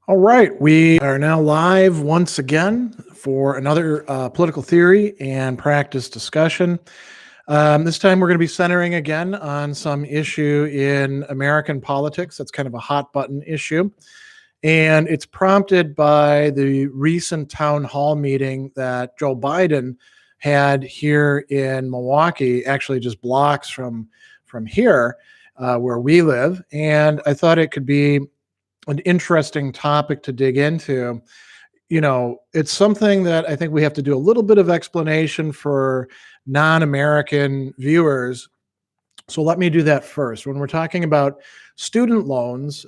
All right, we are now live once again for another political theory and practice discussion. This time we're going to be centering again on some issue in American politics that's kind of a hot button issue. And it's prompted by the recent town hall meeting that Joe Biden had here in Milwaukee, actually just blocks from here where we live. And I thought it could be an interesting topic to dig into. It's something that I think we have to do a little bit of explanation for non-American viewers. So let me do that first. When we're talking about student loans,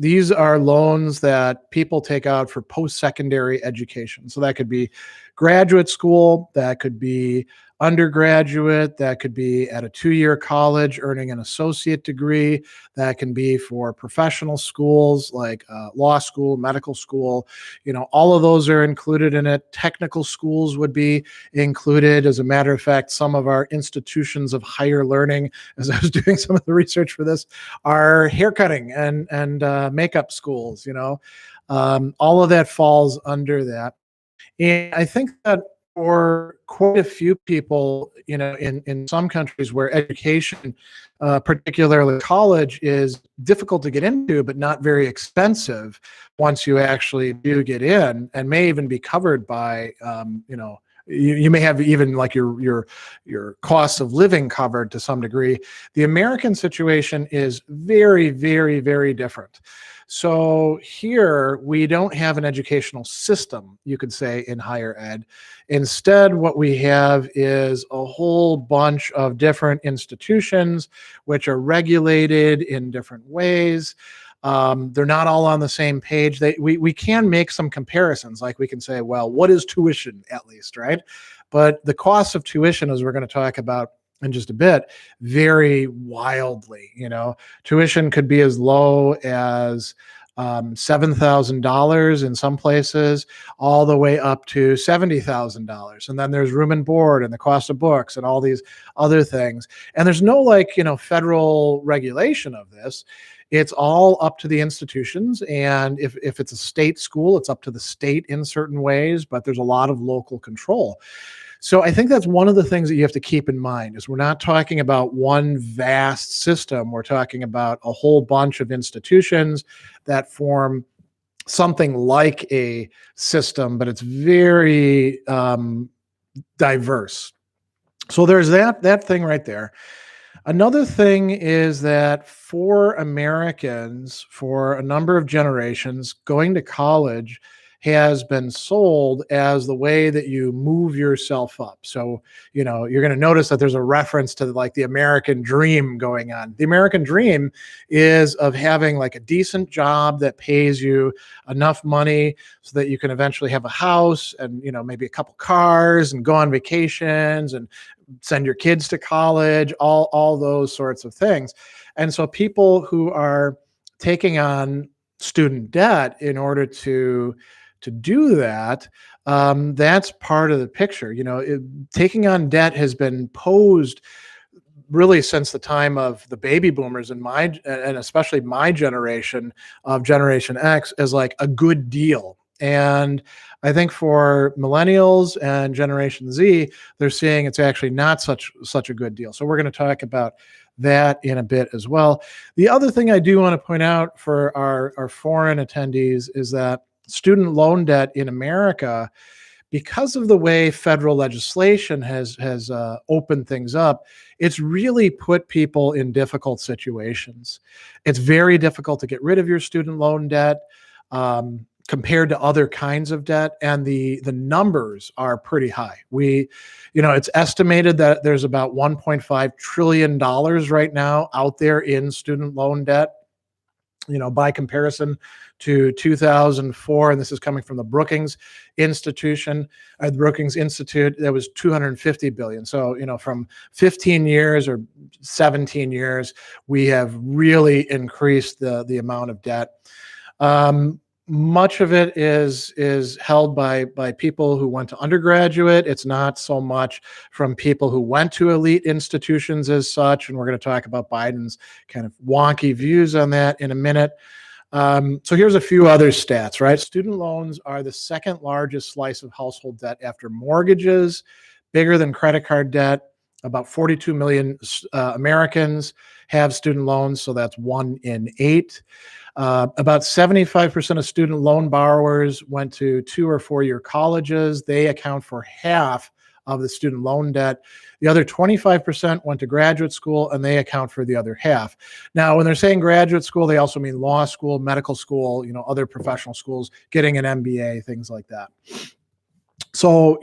these are loans that people take out for post-secondary education. So that could be graduate school, that could be undergraduate, that could be at a 2-year college earning an associate degree, that can be for professional schools like law school, medical school. All of those are included in it. Technical schools would be included. As a matter of fact, some of our institutions of higher learning, as I was doing some of the research for this, are haircutting and makeup schools. All of that falls under that. And I think that for quite a few people, in some countries where education, particularly college, is difficult to get into, but not very expensive once you actually do get in, and may even be covered by, you may have even like your costs of living covered to some degree. The American situation is very, very, very different. So here we don't have an educational system, you could say, in higher ed. Instead, what we have is a whole bunch of different institutions which are regulated in different ways. They're not all on the same page. We can make some comparisons, like we can say, well, what is tuition at least, right? But the cost of tuition, as we're going to talk about in just a bit, vary wildly. Tuition could be as low as $7,000 in some places, all the way up to $70,000. And then there's room and board and the cost of books and all these other things. And there's no federal regulation of this. It's all up to the institutions. And if it's a state school, it's up to the state in certain ways, but there's a lot of local control. So I think that's one of the things that you have to keep in mind is we're not talking about one vast system. We're talking about a whole bunch of institutions that form something like a system, but it's very diverse. So there's that thing right there. Another thing is that for Americans, for a number of generations, going to college has been sold as the way that you move yourself up. So, you're going to notice that there's a reference to like the American dream going on. The American dream is of having like a decent job that pays you enough money so that you can eventually have a house and, maybe a couple cars and go on vacations and send your kids to college, all those sorts of things. And so people who are taking on student debt in order to do that, that's part of the picture. Taking on debt has been posed really since the time of the baby boomers and especially my generation of Generation X as like a good deal. And I think for millennials and Generation Z, they're seeing it's actually not such a good deal. So we're going to talk about that in a bit as well. The other thing I do want to point out for our foreign attendees is that student loan debt in America, because of the way federal legislation has opened things up, it's really put people in difficult situations. It's very difficult to get rid of your student loan debt compared to other kinds of debt, and the numbers are pretty high. It's estimated that there's about $1.5 trillion right now out there in student loan debt. By comparison to 2004, and this is coming from the Brookings Institute, that was 250 billion. So, from 15 years or 17 years, we have really increased the amount of debt. Much of it is held by people who went to undergraduate. It's not so much from people who went to elite institutions as such. And we're going to talk about Biden's kind of wonky views on that in a minute. So here's a few other stats, right? Student loans are the second largest slice of household debt after mortgages, bigger than credit card debt. About 42 million Americans have student loans, so that's 1 in 8. About 75% of student loan borrowers went to 2 or 4 year colleges. They account for half of the student loan debt. The other 25% went to graduate school, and they account for the other half. Now, when they're saying graduate school, they also mean law school, medical school, other professional schools, getting an MBA, things like that. So,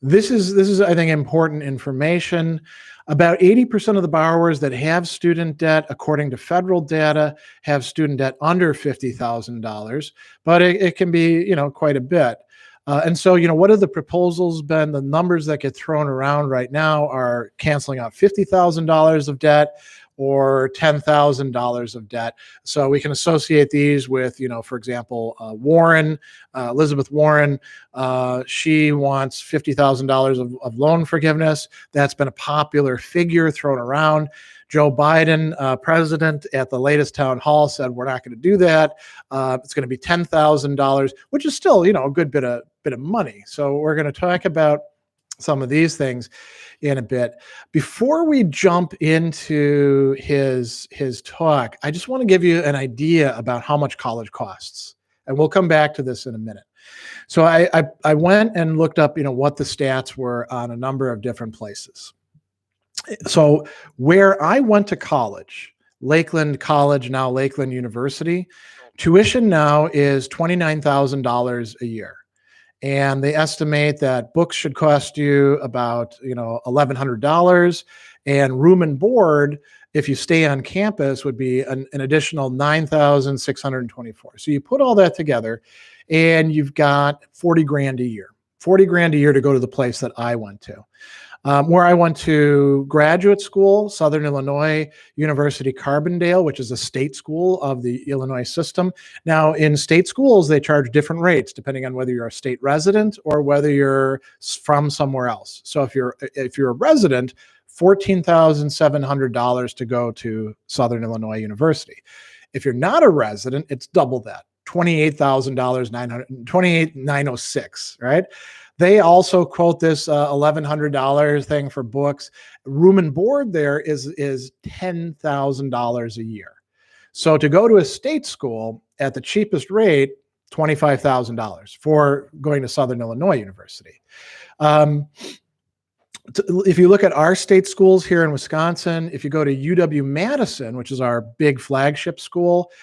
this is I think important information. About 80% of the borrowers that have student debt, according to federal data, have student debt under $50,000, but it can be, quite a bit. And so, what have the proposals been? The numbers that get thrown around right now are canceling out $50,000 of debt or $10,000 of debt. So we can associate these with, for example, Elizabeth Warren. She wants $50,000 of loan forgiveness. That's been a popular figure thrown around. Joe Biden, president, at the latest town hall said, we're not going to do that. It's going to be $10,000, which is still, a good bit of money. So we're going to talk about some of these things in a bit. Before we jump into his talk, I just want to give you an idea about how much college costs. And we'll come back to this in a minute. So I went and looked up, what the stats were on a number of different places. So where I went to college, Lakeland College, now Lakeland University, tuition now is $29,000 a year. And they estimate that books should cost you about, $1,100, and room and board, if you stay on campus, would be an additional $9,624. So you put all that together, and you've got $40,000 a year. $40,000 a year to go to the place that I went to. Where I went to graduate school, Southern Illinois University Carbondale, which is a state school of the Illinois system. Now, in state schools, they charge different rates depending on whether you're a state resident or whether you're from somewhere else. So if you're a resident, $14,700 to go to Southern Illinois University. If you're not a resident, it's double that, $28,000, $28,906, right? They also quote this $1,100 thing for books. Room and board there is $10,000 a year. So to go to a state school at the cheapest rate, $25,000 for going to Southern Illinois University. If you look at our state schools here in Wisconsin, if you go to UW-Madison, which is our big flagship school,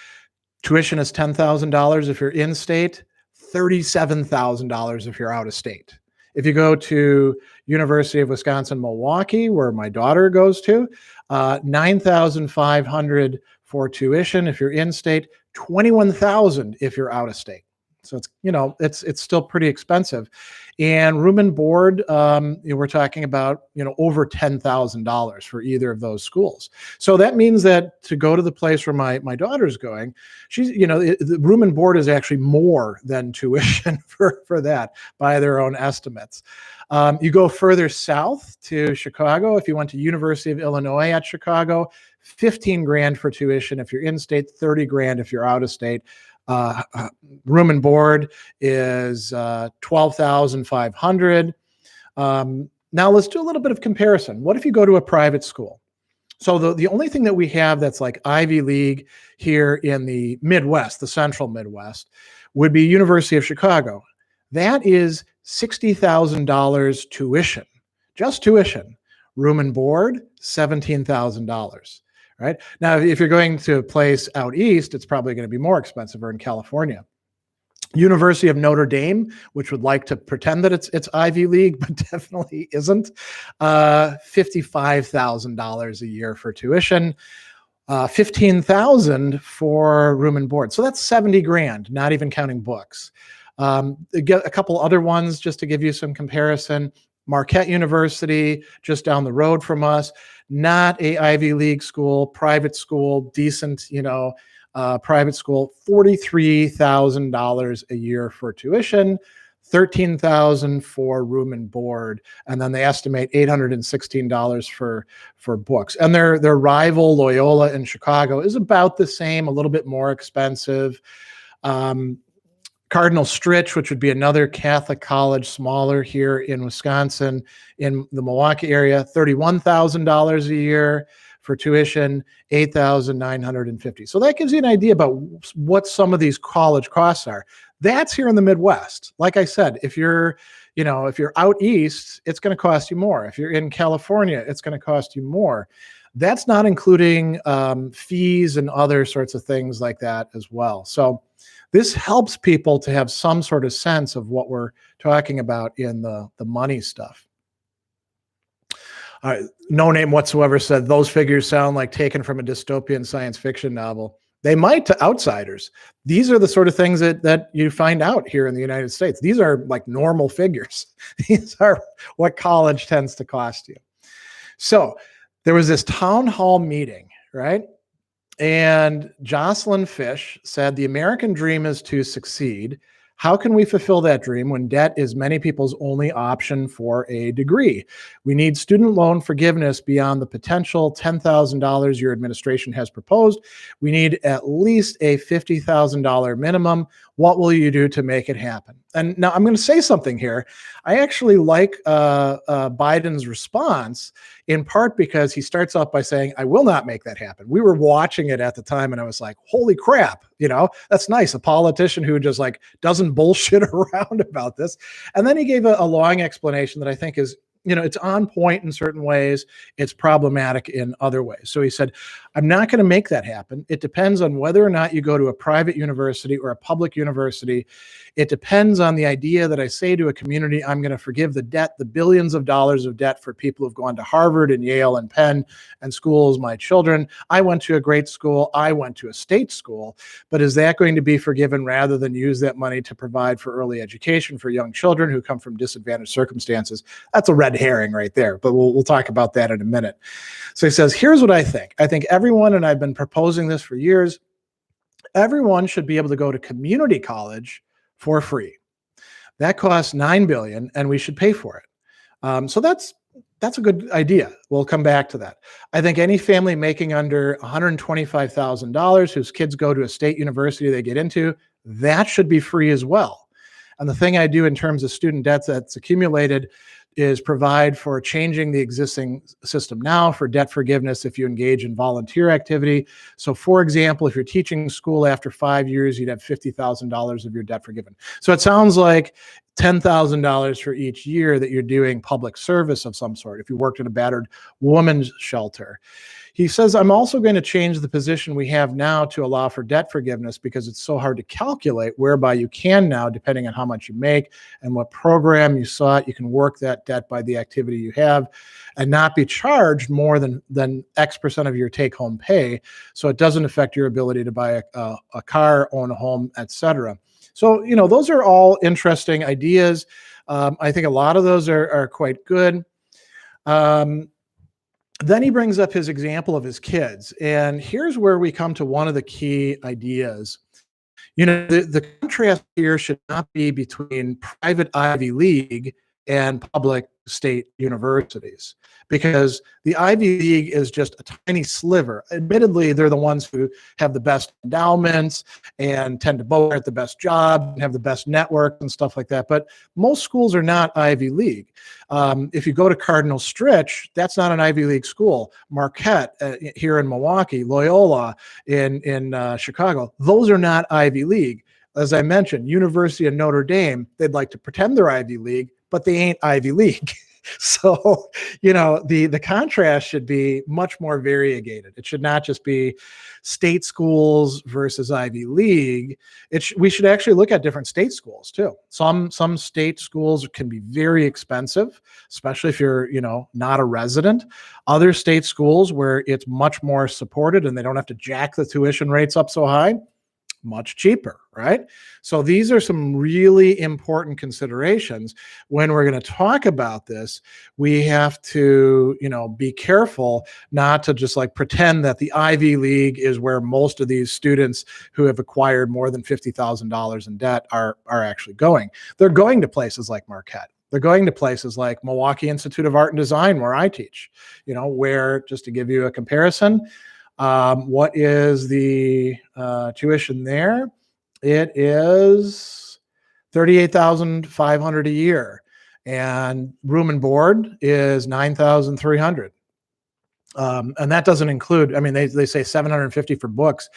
tuition is $10,000 if you're in state, $37,000 if you're out of state. If you go to University of Wisconsin-Milwaukee, where my daughter goes to, $9,500 for tuition if you're in state, $21,000 if you're out of state. So it's still pretty expensive. And room and board, we're talking about, over $10,000 for either of those schools. So that means that to go to the place where my daughter's going, she's, the room and board is actually more than tuition for that by their own estimates. You go further south to Chicago. If you went to University of Illinois at Chicago, $15,000 for tuition if you're in state, $30,000 if you're out of state. Room and board is $12,500. Now let's do a little bit of comparison. What if you go to a private school? So the only thing that we have that's like Ivy League here in the Midwest, the central Midwest, would be University of Chicago. That is $60,000 tuition, just tuition. Room and board, $17,000. Right? Now, if you're going to a place out east, it's probably going to be more expensive, or in California. University of Notre Dame, which would like to pretend that it's Ivy League, but definitely isn't, $55,000 a year for tuition, $15,000 for room and board. So that's $70,000, not even counting books. A couple other ones just to give you some comparison. Marquette University, just down the road from us, not a Ivy League school, private school, decent, private school, $43,000 a year for tuition, $13,000 for room and board, and then they estimate $816 for books. And their rival Loyola in Chicago is about the same, a little bit more expensive. Cardinal Stritch, which would be another Catholic college, smaller here in Wisconsin, in the Milwaukee area, $31,000 a year for tuition, $8,950. So that gives you an idea about what some of these college costs are. That's here in the Midwest. Like I said, if you're out east, it's going to cost you more. If you're in California, it's going to cost you more. That's not including fees and other sorts of things like that as well. So this helps people to have some sort of sense of what we're talking about in the money stuff. No name whatsoever said those figures sound like taken from a dystopian science fiction novel. They might to outsiders. These are the sort of things that you find out here in the United States. These are like normal figures. These are what college tends to cost you. So there was this town hall meeting, right? And Jocelyn Fish said, the American dream is to succeed. How can we fulfill that dream when debt is many people's only option for a degree? We need student loan forgiveness beyond the potential $10,000 your administration has proposed. We need at least a $50,000 minimum. What will you do to make it happen? And now I'm going to say something here. I actually like Biden's response, in part because he starts off by saying, I will not make that happen. We were watching it at the time and I was like, holy crap, that's nice. A politician who just like doesn't bullshit around about this. And then he gave a long explanation that I think is, it's on point in certain ways. It's problematic in other ways. So he said, I'm not going to make that happen. It depends on whether or not you go to a private university or a public university. It depends on the idea that I say to a community, I'm going to forgive the debt, the billions of dollars of debt for people who've gone to Harvard and Yale and Penn and schools, my children. I went to a great school. I went to a state school. But is that going to be forgiven rather than use that money to provide for early education for young children who come from disadvantaged circumstances? That's a red herring right there, but we'll talk about that in a minute. So he says, here's what I think. I think everyone, and I've been proposing this for years, everyone should be able to go to community college for free. That costs $9 billion, and we should pay for it. So that's a good idea. We'll come back to that. I think any family making under $125,000 whose kids go to a state university they get into, that should be free as well. And the thing I do in terms of student debt that's accumulated is provide for changing the existing system now for debt forgiveness if you engage in volunteer activity. So for example, if you're teaching school after 5 years, you'd have $50,000 of your debt forgiven. So it sounds like $10,000 for each year that you're doing public service of some sort, if you worked in a battered women's shelter. He says, I'm also going to change the position we have now to allow for debt forgiveness because it's so hard to calculate, whereby you can now, depending on how much you make and what program you sought, you can work that debt by the activity you have and not be charged more than X percent of your take-home pay. So it doesn't affect your ability to buy a car, own a home, etc. So, those are all interesting ideas. I think a lot of those are quite good. Then he brings up his example of his kids. And here's where we come to one of the key ideas. The contrast here should not be between private Ivy League and public state universities, because the Ivy League is just a tiny sliver. Admittedly, they're the ones who have the best endowments and tend to both get the best job and have the best network and stuff like that. But most schools are not Ivy League. If you go to Cardinal Stritch, that's not an Ivy League school. Marquette here in Milwaukee, Loyola in Chicago, those are not Ivy League. As I mentioned, University of Notre Dame, they'd like to pretend they're Ivy League, but they ain't Ivy League. So, the contrast should be much more variegated. It should not just be state schools versus Ivy League. We should actually look at different state schools too. Some state schools can be very expensive, especially if you're, not a resident. Other state schools where it's much more supported and they don't have to jack the tuition rates up so high, much cheaper, right? So these are some really important considerations when we're going to talk about this. We have to, be careful not to just like pretend that the Ivy League is where most of these students who have acquired more than $50,000 in debt are actually going. They're going to places like Marquette. They're going to places like Milwaukee Institute of Art and Design, where I teach, where, just to give you a comparison, what is the tuition there? It is $38,500 a year, and room and board is $9,300. And that doesn't include, I mean, they say $750 for books,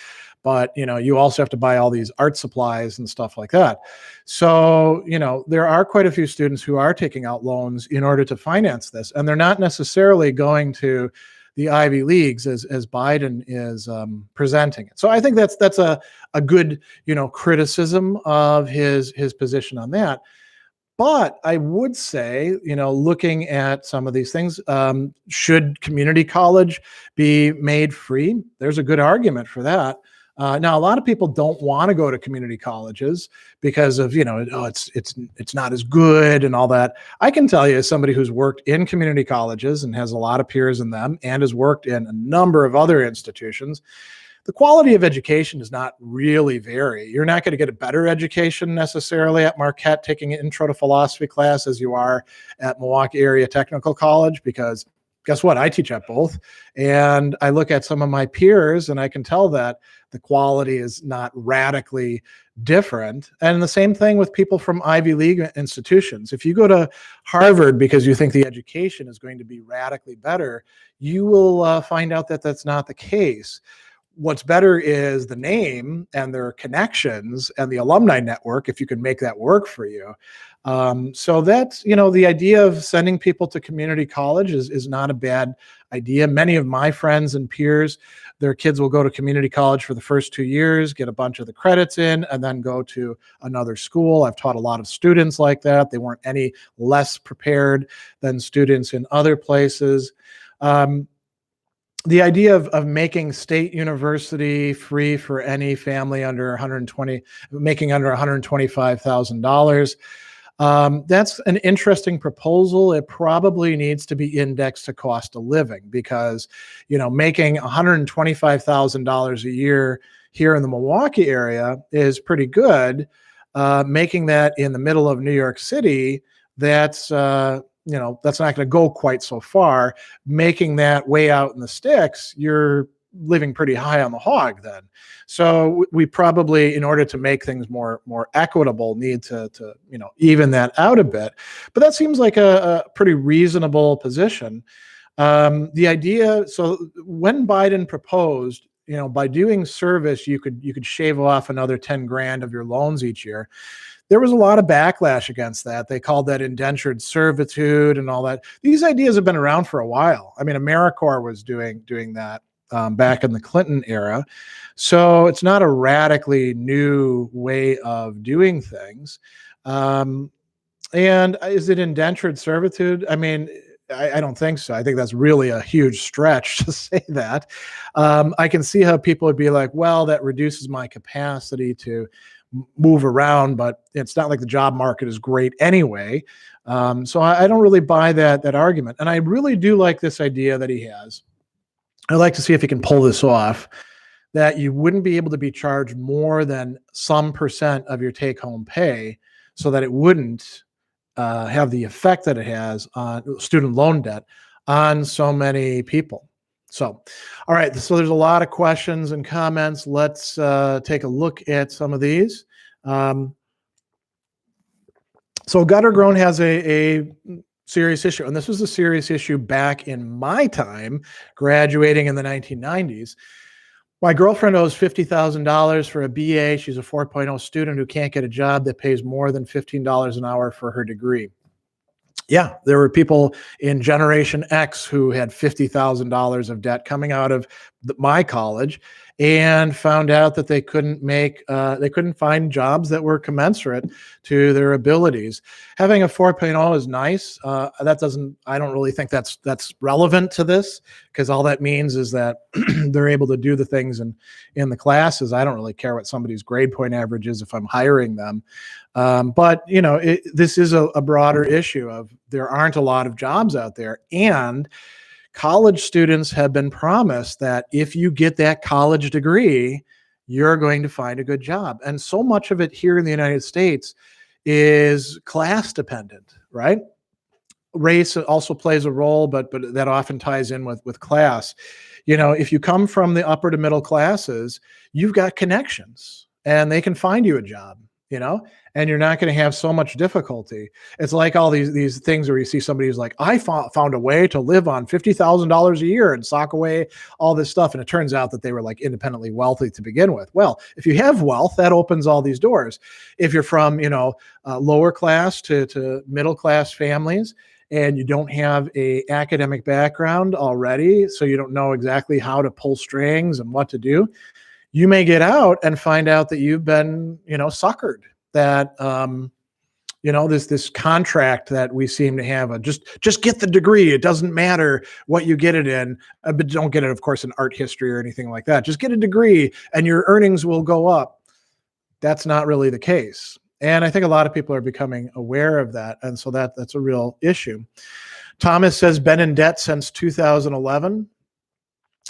but you also have to buy all these art supplies and stuff like that. So, there are quite a few students who are taking out loans in order to finance this, and they're not necessarily going to the Ivy Leagues as Biden is presenting it. So I think that's a good, criticism of his position on that. But I would say, looking at some of these things, should community college be made free? There's a good argument for that. Now, a lot of people don't want to go to community colleges because of, it's not as good and all that. I can tell you, as somebody who's worked in community colleges and has a lot of peers in them and has worked in a number of other institutions, the quality of education does not really vary. You're not going to get a better education necessarily at Marquette taking an intro to philosophy class as you are at Milwaukee Area Technical College, because guess what? I teach at both. And I look at some of my peers and I can tell that the quality is not radically different. And the same thing with people from Ivy League institutions. If you go to Harvard because you think the education is going to be radically better, you will find out that that's not the case. What's better is the name and their connections and the alumni network, if you can make that work for you. So that's, the idea of sending people to community college is not a bad idea. Many of my friends and peers, their kids will go to community college for the first 2 years, get a bunch of the credits in, and then go to another school. I've taught a lot of students like that. They weren't any less prepared than students in other places. The idea of making state university free for any family under making under $125,000, that's an interesting proposal. It probably needs to be indexed to cost of living because, making $125,000 a year here in the Milwaukee area is pretty good. Making that in the middle of New York City, that's that's not going to go quite so far. Making that way out in the sticks, you're living pretty high on the hog then. So we probably, in order to make things more equitable, need to even that out a bit. But that seems like a pretty reasonable position. The idea, so when Biden proposed, by doing service, you could shave off another 10 grand of your loans each year. There was a lot of backlash against that. They called that indentured servitude and all that. These ideas have been around for a while. I mean, AmeriCorps was doing that back in the Clinton era. So it's not a radically new way of doing things. And is it indentured servitude? I mean, I don't think so. I think that's really a huge stretch to say that. I can see how people would be like, well, that reduces my capacity to move around, but it's not like the job market is great anyway. So I don't really buy that argument. And I really do like this idea that he has. I'd like to see if he can pull this off, that you wouldn't be able to be charged more than some percent of your take-home pay so that it wouldn't have the effect that it has on student loan debt on so many people. So, all right, so there's a lot of questions and comments. Let's take a look at some of these. So Gutter Grown has a serious issue, and this was a serious issue back in my time, graduating in the 1990s. My girlfriend owes $50,000 for a BA. She's a 4.0 student who can't get a job that pays more than $15 an hour for her degree. Yeah, there were people in Generation X who had $50,000 of debt coming out of my college, and found out that they couldn't find jobs that were commensurate to their abilities. Having a 4.0 is nice. I don't really think that's relevant to this, because all that means is that they're able to do the things in the classes. I don't really care what somebody's grade point average is if I'm hiring them. But this is a broader issue of there aren't a lot of jobs out there, and college students have been promised that if you get that college degree, you're going to find a good job. And so much of it here in the United States is class dependent, right? Race also plays a role, but that often ties in with class. If you come from the upper to middle classes, you've got connections and they can find you a job, and you're not going to have so much difficulty. It's like all these things where you see somebody who's like, I found a way to live on $50,000 a year and sock away all this stuff. And it turns out that they were like independently wealthy to begin with. Well, if you have wealth, that opens all these doors. If you're from, lower class to middle class families, and you don't have a academic background already, so you don't know exactly how to pull strings and what to do, you may get out and find out that you've been, suckered. That this contract that we seem to have, just get the degree. It doesn't matter what you get it in, but don't get it, of course, in art history or anything like that. Just get a degree and your earnings will go up. That's not really the case. And I think a lot of people are becoming aware of that. And so that's a real issue. Thomas says, been in debt since 2011.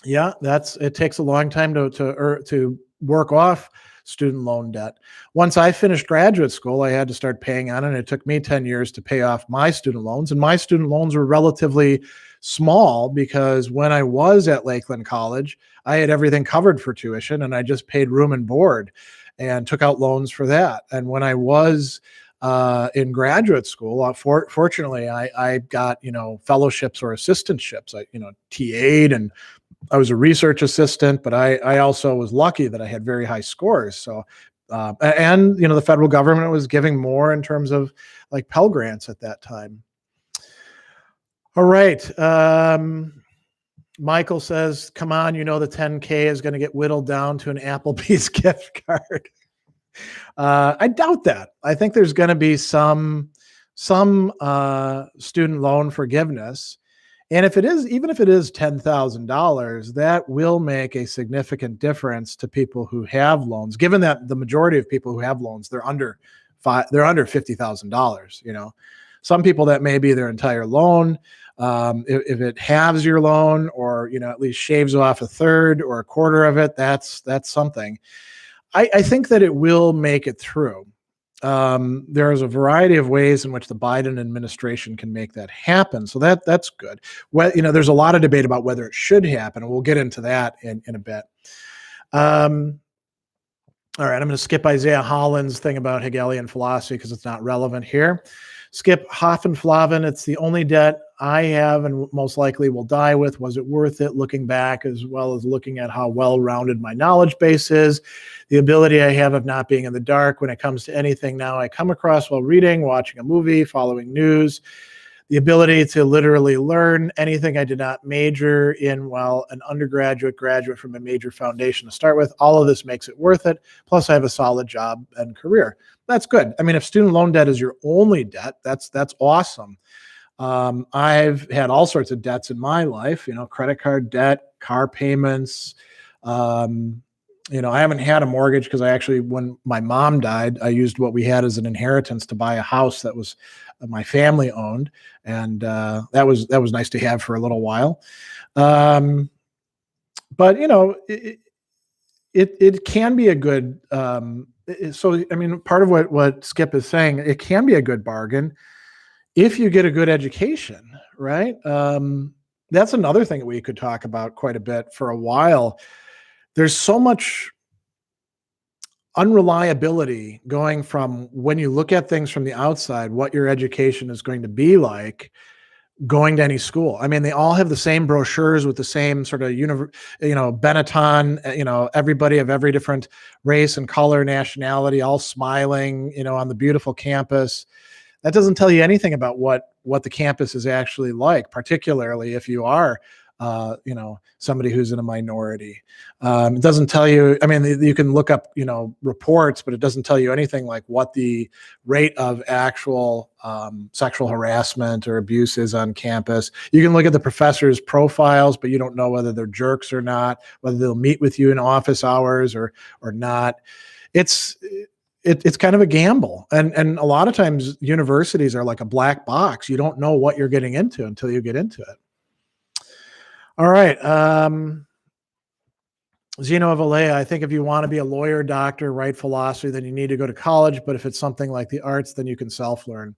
Yeah, it takes a long time to work off student loan debt. Once I finished graduate school, I had to start paying on it. It took me 10 years to pay off my student loans. And my student loans were relatively small because when I was at Lakeland College, I had everything covered for tuition and I just paid room and board and took out loans for that. And when I was in graduate school, fortunately, I got, fellowships or assistantships. I, TA'd and I was a research assistant, but I also was lucky that I had very high scores. So, and the federal government was giving more in terms of like Pell Grants at that time. All right. Michael says, come on, the 10K is going to get whittled down to an Applebee's gift card. I doubt that. I think there's going to be some student loan forgiveness. And even if it is $10,000, that will make a significant difference to people who have loans, given that the majority of people who have loans, they're under $50,000. Some people that may be their entire loan. If it halves your loan or, at least shaves off a third or a quarter of it, that's something. I think that it will make it through. There's a variety of ways in which the Biden administration can make that happen. So that's good. Well, there's a lot of debate about whether it should happen, and we'll get into that in a bit. All right, I'm going to skip Isaiah Holland's thing about Hegelian philosophy because it's not relevant here. Skip Hohenflaven. It's the only debt I have and most likely will die with. Was it worth it? Looking back, as well as looking at how well-rounded my knowledge base is, the ability I have of not being in the dark when it comes to anything now I come across while reading, watching a movie, following news, the ability to literally learn anything I did not major in while an graduate from a major foundation to start with. All of this makes it worth it. Plus, I have a solid job and career. That's good. I mean, if student loan debt is your only debt, that's awesome. I've had all sorts of debts in my life, credit card debt, car payments. I haven't had a mortgage because when my mom died, I used what we had as an inheritance to buy a house that was my family owned. And that was nice to have for a little while. But, it can be a good, part of what Skip is saying, it can be a good bargain if you get a good education, right? That's another thing that we could talk about quite a bit for a while. There's so much unreliability going from when you look at things from the outside, what your education is going to be like going to any school. I mean, they all have the same brochures with the same sort of, Benetton, everybody of every different race and color, nationality, all smiling, on the beautiful campus. That doesn't tell you anything about what the campus is actually like, particularly if you are somebody who's in a minority. It doesn't tell you, I mean, you can look up, reports, but it doesn't tell you anything like what the rate of actual sexual harassment or abuse is on campus. You can look at the professors' profiles, but you don't know whether they're jerks or not, whether they'll meet with you in office hours or not. It's kind of a gamble. And a lot of times universities are like a black box. You don't know what you're getting into until you get into it. All right. Zeno of Alea, I think if you want to be a lawyer, doctor, write philosophy, then you need to go to college. But if it's something like the arts, then you can self-learn.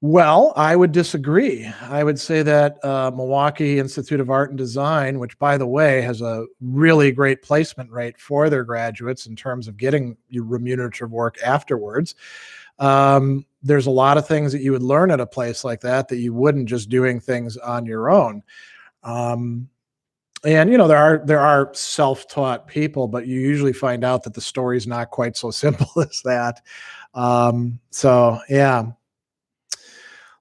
Well, I would disagree. I would say that Milwaukee Institute of Art and Design, which, by the way, has a really great placement rate for their graduates in terms of getting remunerative work afterwards. There's a lot of things that you would learn at a place like that you wouldn't just doing things on your own. And there are self-taught people, but you usually find out that the story's not quite so simple as that. So yeah.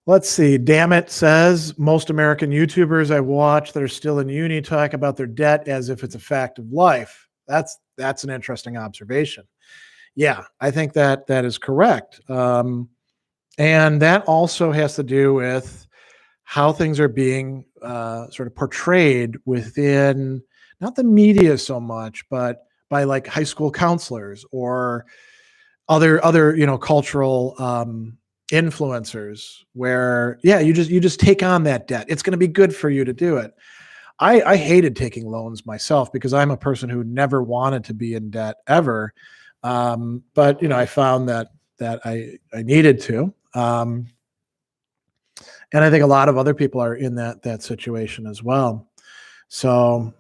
Let's see. Damn it says most American YouTubers I watch that are still in uni talk about their debt as if it's a fact of life. That's an interesting observation. Yeah, I think that is correct. And that also has to do with how things are being sort of portrayed within not the media so much, but by like high school counselors or other cultural influencers, where you just take on that debt. It's going to be good for you to do it. I hated taking loans myself because I'm a person who never wanted to be in debt ever. But I found that I needed to. And I think a lot of other people are in that situation as well. So,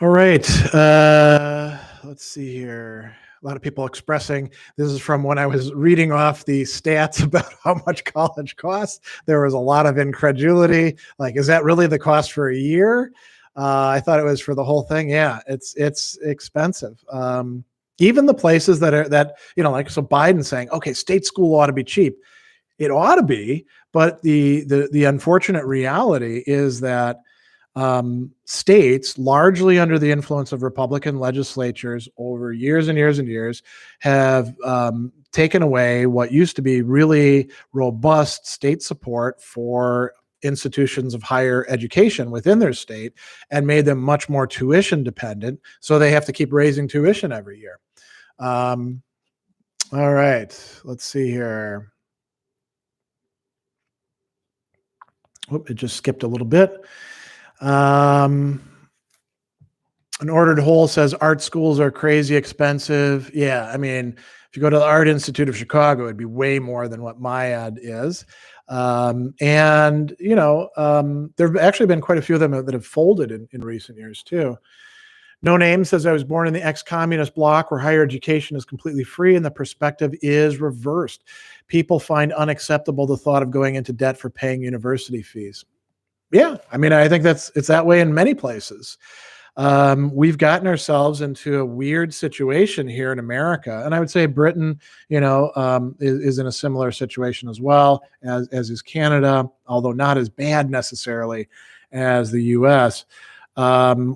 all right. Let's see here. A lot of people expressing, this is from when I was reading off the stats about how much college costs. There was a lot of incredulity. Like, is that really the cost for a year? I thought it was for the whole thing. Yeah, it's expensive. Even the places that like, so Biden saying, okay, state school ought to be cheap. It ought to be, but the unfortunate reality is that states, largely under the influence of Republican legislatures over years and years and years, have taken away what used to be really robust state support for institutions of higher education within their state and made them much more tuition dependent. So they have to keep raising tuition every year. All right, let's see here. Oop, it just skipped a little bit. An Ordered Whole says art schools are crazy expensive. Yeah, I mean, if you go to the Art Institute of Chicago, it'd be way more than what MIAD is. And there have actually been quite a few of them that have folded in recent years too. No Name says, I was born in the ex-communist bloc where higher education is completely free and the perspective is reversed. People find unacceptable the thought of going into debt for paying university fees. Yeah, I mean, I think it's that way in many places. We've gotten ourselves into a weird situation here in America, and I would say Britain, is in a similar situation as well, as is Canada, although not as bad necessarily as the U.S.,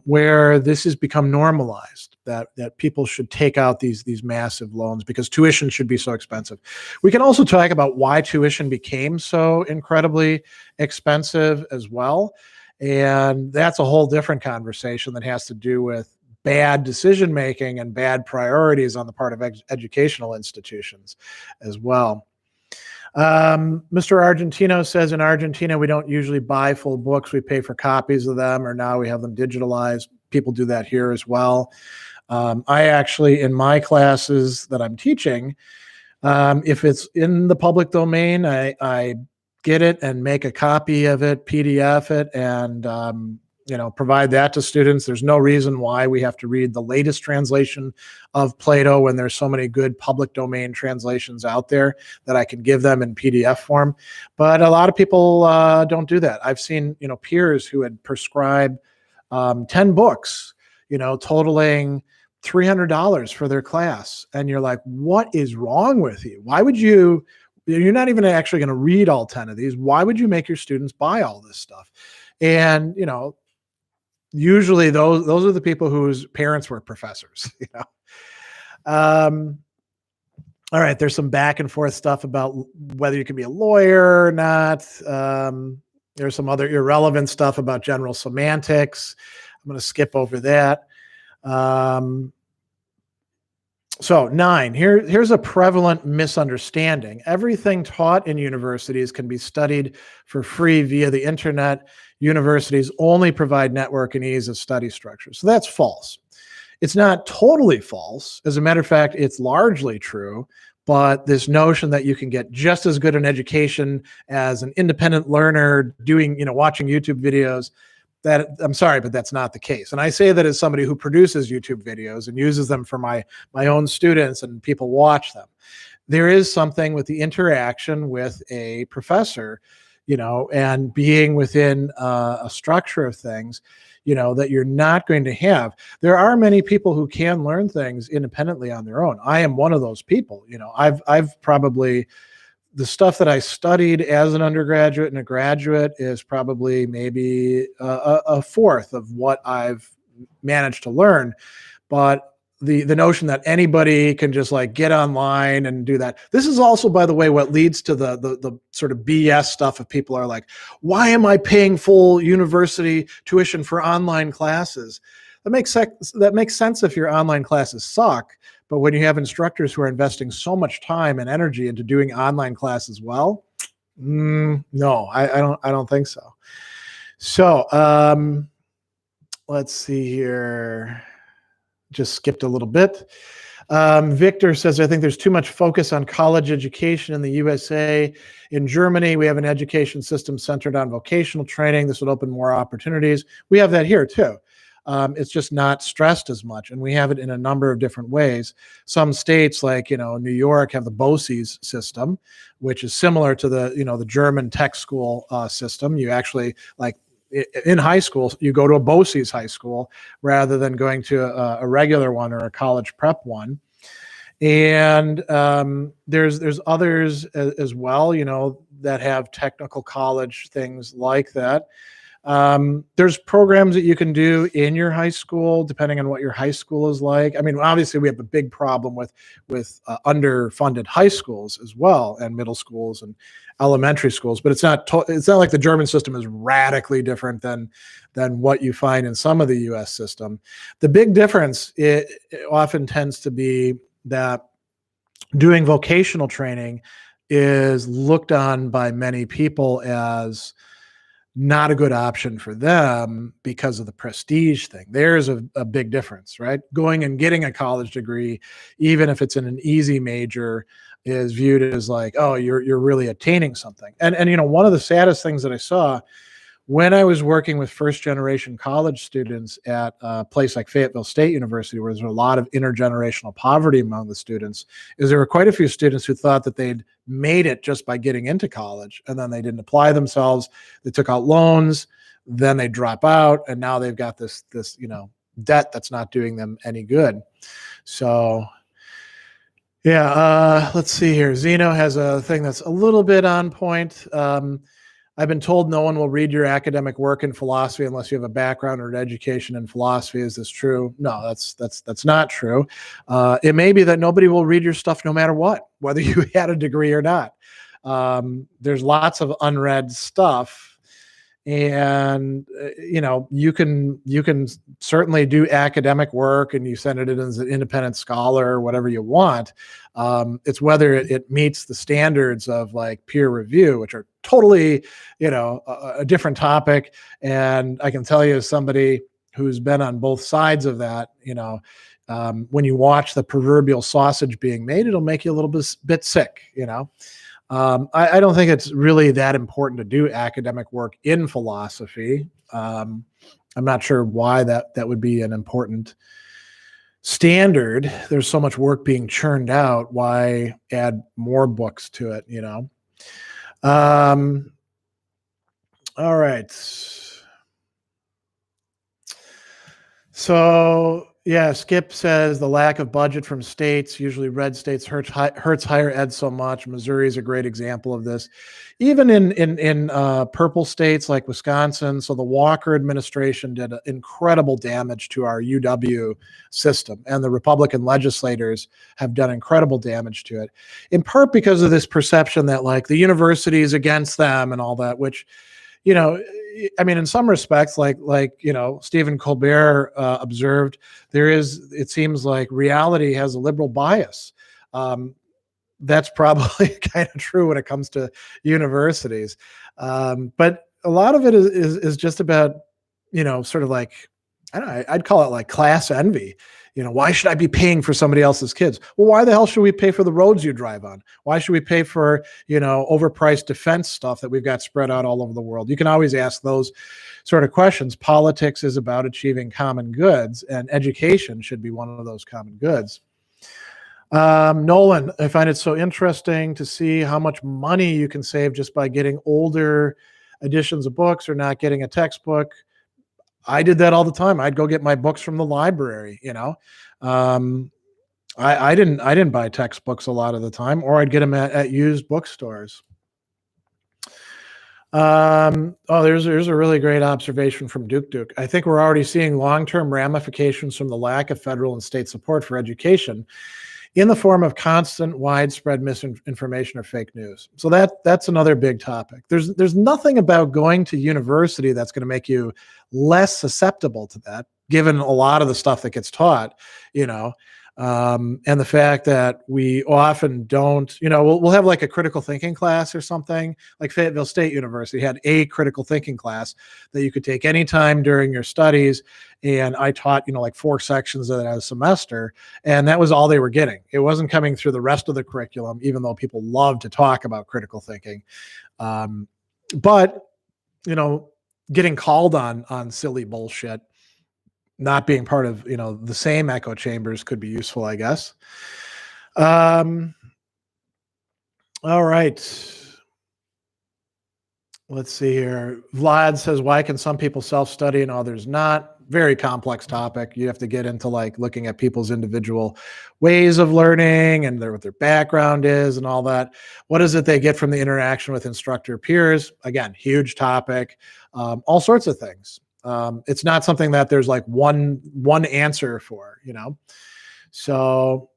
where this has become normalized, that people should take out these massive loans because tuition should be so expensive. We can also talk about why tuition became so incredibly expensive as well. And that's a whole different conversation that has to do with bad decision making and bad priorities on the part of educational institutions as well. Mr. Argentino says, in Argentina, we don't usually buy full books. We pay for copies of them, or now we have them digitalized. People do that here as well. I actually, in my classes that I'm teaching, if it's in the public domain, I get it and make a copy of it, PDF it, and provide that to students. There's no reason why we have to read the latest translation of Plato when there's so many good public domain translations out there that I can give them in PDF form. But a lot of people don't do that. I've seen, peers who had prescribed 10 books, totaling $300 for their class. And you're like, what is wrong with you? Why would you're not even actually going to read all 10 of these. Why would you make your students buy all this stuff? And, usually those are the people whose parents were professors, Um, all right, there's some back and forth stuff about whether you can be a lawyer or not. There's some other irrelevant stuff about general semantics. I'm going to skip over that. So 9, here's a prevalent misunderstanding. Everything taught in universities can be studied for free via the internet. Universities only provide network and ease of study structure. So that's false. It's not totally false. As a matter of fact, it's largely true. But this notion that you can get just as good an education as an independent learner doing, watching YouTube videos, that I'm sorry, but that's not the case. And I say that as somebody who produces YouTube videos and uses them for my own students, and people watch them. There is something with the interaction with a professor, and being within a structure of things, that you're not going to have. There are many people who can learn things independently on their own. I am one of those people. I've probably, the stuff that I studied as an undergraduate and a graduate is probably maybe a fourth of what I've managed to learn. But the notion that anybody can just like get online and do that. This is also, by the way, what leads to the sort of BS stuff of people are like, why am I paying full university tuition for online classes? That makes sense if your online classes suck. But when you have instructors who are investing so much time and energy into doing online classes well, no, I don't think so. So let's see here. Just skipped a little bit. Victor says, I think there's too much focus on college education in the USA. In Germany, we have an education system centered on vocational training. This would open more opportunities. We have that here too. It's just not stressed as much, and we have it in a number of different ways. Some states, like New York, have the BOCES system, which is similar to the German tech school system. You actually, like in high school, you go to a BOCES high school rather than going to a regular one or a college prep one. And there's others as well, that have technical college things like that. There's programs that you can do in your high school, depending on what your high school is like. I mean, obviously we have a big problem with underfunded high schools as well, and middle schools and elementary schools. But it's not like the German system is radically different than what you find in some of the U.S. system. The big difference it often tends to be that doing vocational training is looked on by many people as not a good option for them because of the prestige thing. There's a big difference, right? Going and getting a college degree, even if it's in an easy major, is viewed as like, oh, you're really attaining something. And one of the saddest things that I saw when I was working with first generation college students at a place like Fayetteville State University, where there's a lot of intergenerational poverty among the students, is there were quite a few students who thought that they'd made it just by getting into college, and then they didn't apply themselves. They took out loans, then they drop out, and now they've got this debt that's not doing them any good. So yeah, let's see here. Zeno has a thing that's a little bit on point. I've been told no one will read your academic work in philosophy unless you have a background or an education in philosophy. Is this true? No, that's not true. It may be that nobody will read your stuff no matter what, whether you had a degree or not. There's lots of unread stuff. And you can certainly do academic work, and you send it in as an independent scholar or whatever you want. It's whether it meets the standards of like peer review, which are totally a different topic. And I can tell you, as somebody who's been on both sides of that, when you watch the proverbial sausage being made, it'll make you a little bit sick. I don't think it's really that important to do academic work in philosophy. I'm not sure why that would be an important standard. There's so much work being churned out. Why add more books to it, all right. So Yeah, Skip says the lack of budget from states, usually red states, hurts higher ed so much. Missouri is a great example of this. Even in purple states like Wisconsin, so the Walker administration did incredible damage to our UW system, and the Republican legislators have done incredible damage to it, in part because of this perception that like the university is against them and all that, which, you know, I mean, in some respects, like Stephen Colbert observed, it seems like reality has a liberal bias. That's probably kind of true when it comes to universities, but a lot of it is just about, sort of like, I don't know, I'd call it like class envy. Why should I be paying for somebody else's kids? Well, why the hell should we pay for the roads you drive on? Why should we pay for, overpriced defense stuff that we've got spread out all over the world? You can always ask those sort of questions. Politics is about achieving common goods, and education should be one of those common goods. Nolan, I find it so interesting to see how much money you can save just by getting older editions of books or not getting a textbook. I did that all the time. I'd go get my books from the library, I didn't buy textbooks a lot of the time, or I'd get them at used bookstores. There's a really great observation from Duke. I think we're already seeing long-term ramifications from the lack of federal and state support for education in the form of constant, widespread misinformation or fake news. So that's another big topic. There's nothing about going to university that's going to make you less susceptible to that, given a lot of the stuff that gets taught, and the fact that we often don't, we'll have like a critical thinking class or something. Like Fayetteville State University had a critical thinking class that you could take anytime during your studies. And I taught, like 4 sections of that a semester, and that was all they were getting. It wasn't coming through the rest of the curriculum, even though people love to talk about critical thinking. But, getting called on silly bullshit, not being part of, the same echo chambers could be useful, I guess. All right. Let's see here. Vlad says, why can some people self-study and others not? Very complex topic. You have to get into like looking at people's individual ways of learning and what their background is and all that. What is it they get from the interaction with instructor peers? Again, huge topic. All sorts of things. It's not something that there's like one answer for, So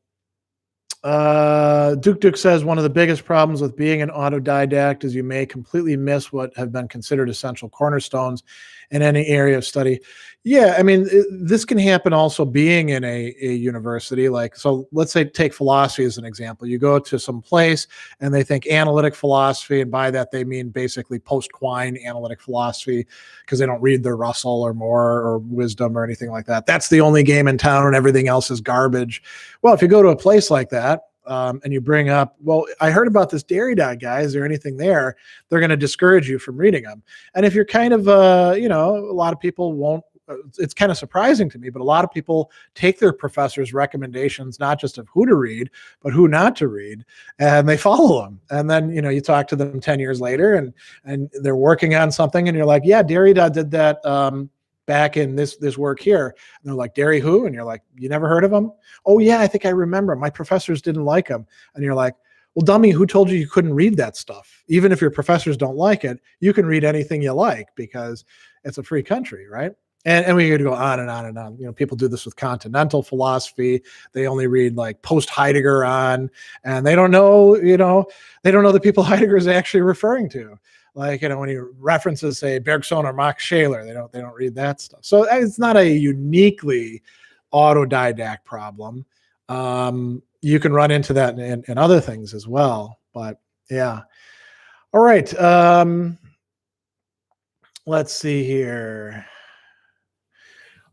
Duke says one of the biggest problems with being an autodidact is you may completely miss what have been considered essential cornerstones in any area of study. Yeah, I mean, this can happen also being in a university. Like, so let's say take philosophy as an example. You go to some place and they think analytic philosophy, and by that they mean basically post-Quine analytic philosophy, because they don't read their Russell or Moore or Wisdom or anything like that. That's the only game in town and everything else is garbage. Well, if you go to a place like that, and you bring up, well, I heard about this Derrida guy. Is there anything there? They're going to discourage you from reading them. And if you're kind of, a lot of people won't, it's kind of surprising to me, but a lot of people take their professors' recommendations, not just of who to read, but who not to read, and they follow them. And then, you talk to them 10 years later and they're working on something and you're like, yeah, Derrida did that, back in this work here. And they're like, Derry who? And you're like, you never heard of him? Oh yeah, I think I remember. My professors didn't like him. And you're like, well, dummy, who told you couldn't read that stuff? Even if your professors don't like it, you can read anything you like because it's a free country, right? And we could go on and on and on. People do this with continental philosophy. They only read like post Heidegger on, and they don't know, they don't know the people Heidegger is actually referring to. Like, when he references, say, Bergson or Max Scheler, they don't read that stuff. So it's not a uniquely autodidact problem. You can run into that in other things as well. But yeah. All right. Let's see here.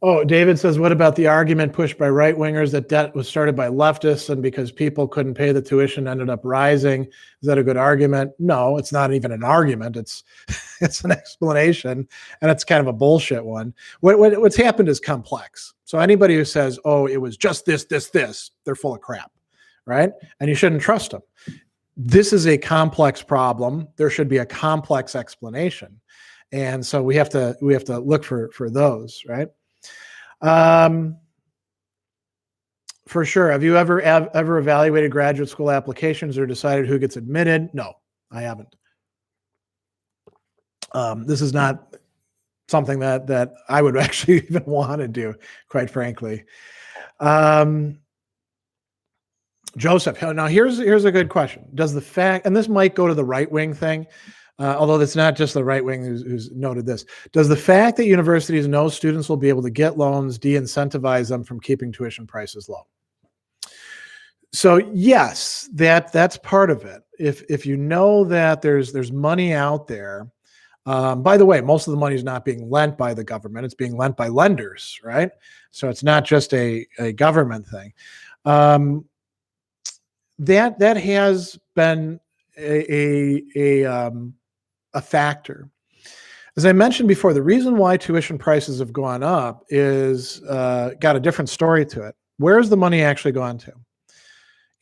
Oh, David says, what about the argument pushed by right-wingers that debt was started by leftists and because people couldn't pay the tuition ended up rising? Is that a good argument? No, it's not even an argument. It's an explanation, and it's kind of a bullshit one. What's happened is complex. So anybody who says, oh, it was just this, they're full of crap, right? And you shouldn't trust them. This is a complex problem. There should be a complex explanation. And so we have to look for those, right? For sure. Have you ever evaluated graduate school applications or decided who gets admitted? No, I haven't. This is not something that I would actually even want to do, quite frankly. Joseph, now here's a good question. Does the fact, and this might go to the right wing thing, although it's not just the right wing who's noted this. Does the fact that universities know students will be able to get loans de-incentivize them from keeping tuition prices low? So yes, that's part of it. If you know that there's money out there, by the way, most of the money is not being lent by the government; it's being lent by lenders, right? So it's not just a government thing. That has been a factor. As I mentioned before, the reason why tuition prices have gone up is got a different story to it. Where's the money actually gone to?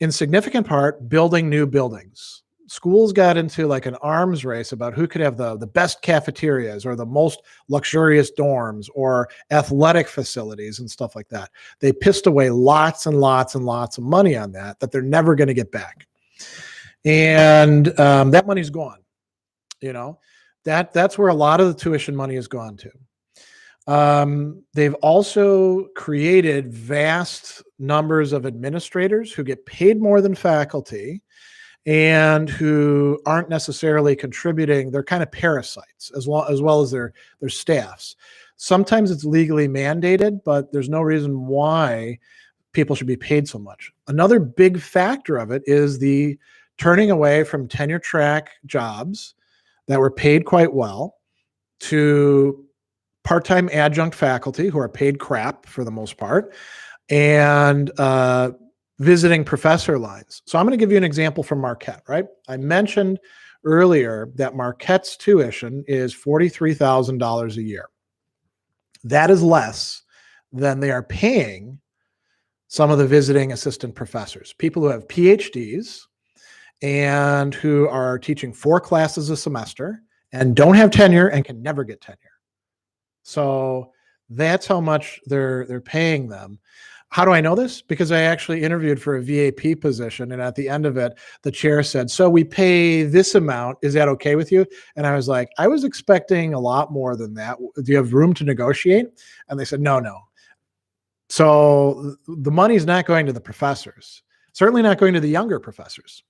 In significant part, building new buildings. Schools got into like an arms race about who could have the best cafeterias or the most luxurious dorms or athletic facilities and stuff like that. They pissed away lots and lots and lots of money on that they're never going to get back. And that money's gone. You know, that's where a lot of the tuition money has gone to. They've also created vast numbers of administrators who get paid more than faculty and who aren't necessarily contributing. They're kind of parasites as well as their staffs. Sometimes it's legally mandated, but there's no reason why people should be paid so much. Another big factor of it is the turning away from tenure track jobs that were paid quite well to part-time adjunct faculty who are paid crap for the most part, and visiting professor lines. So I'm going to give you an example from Marquette, right? I mentioned earlier that Marquette's tuition is $43,000 a year. That is less than they are paying some of the visiting assistant professors, people who have PhDs and who are teaching 4 classes a semester and don't have tenure and can never get tenure. So that's how much they're paying them. How do I know this? Because I actually interviewed for a VAP position, and at the end of it, the chair said, "So we pay this amount. Is that okay with you?" And I was like, "I was expecting a lot more than that. Do you have room to negotiate?" And they said, "No, no." So the money's not going to the professors. Certainly not going to the younger professors.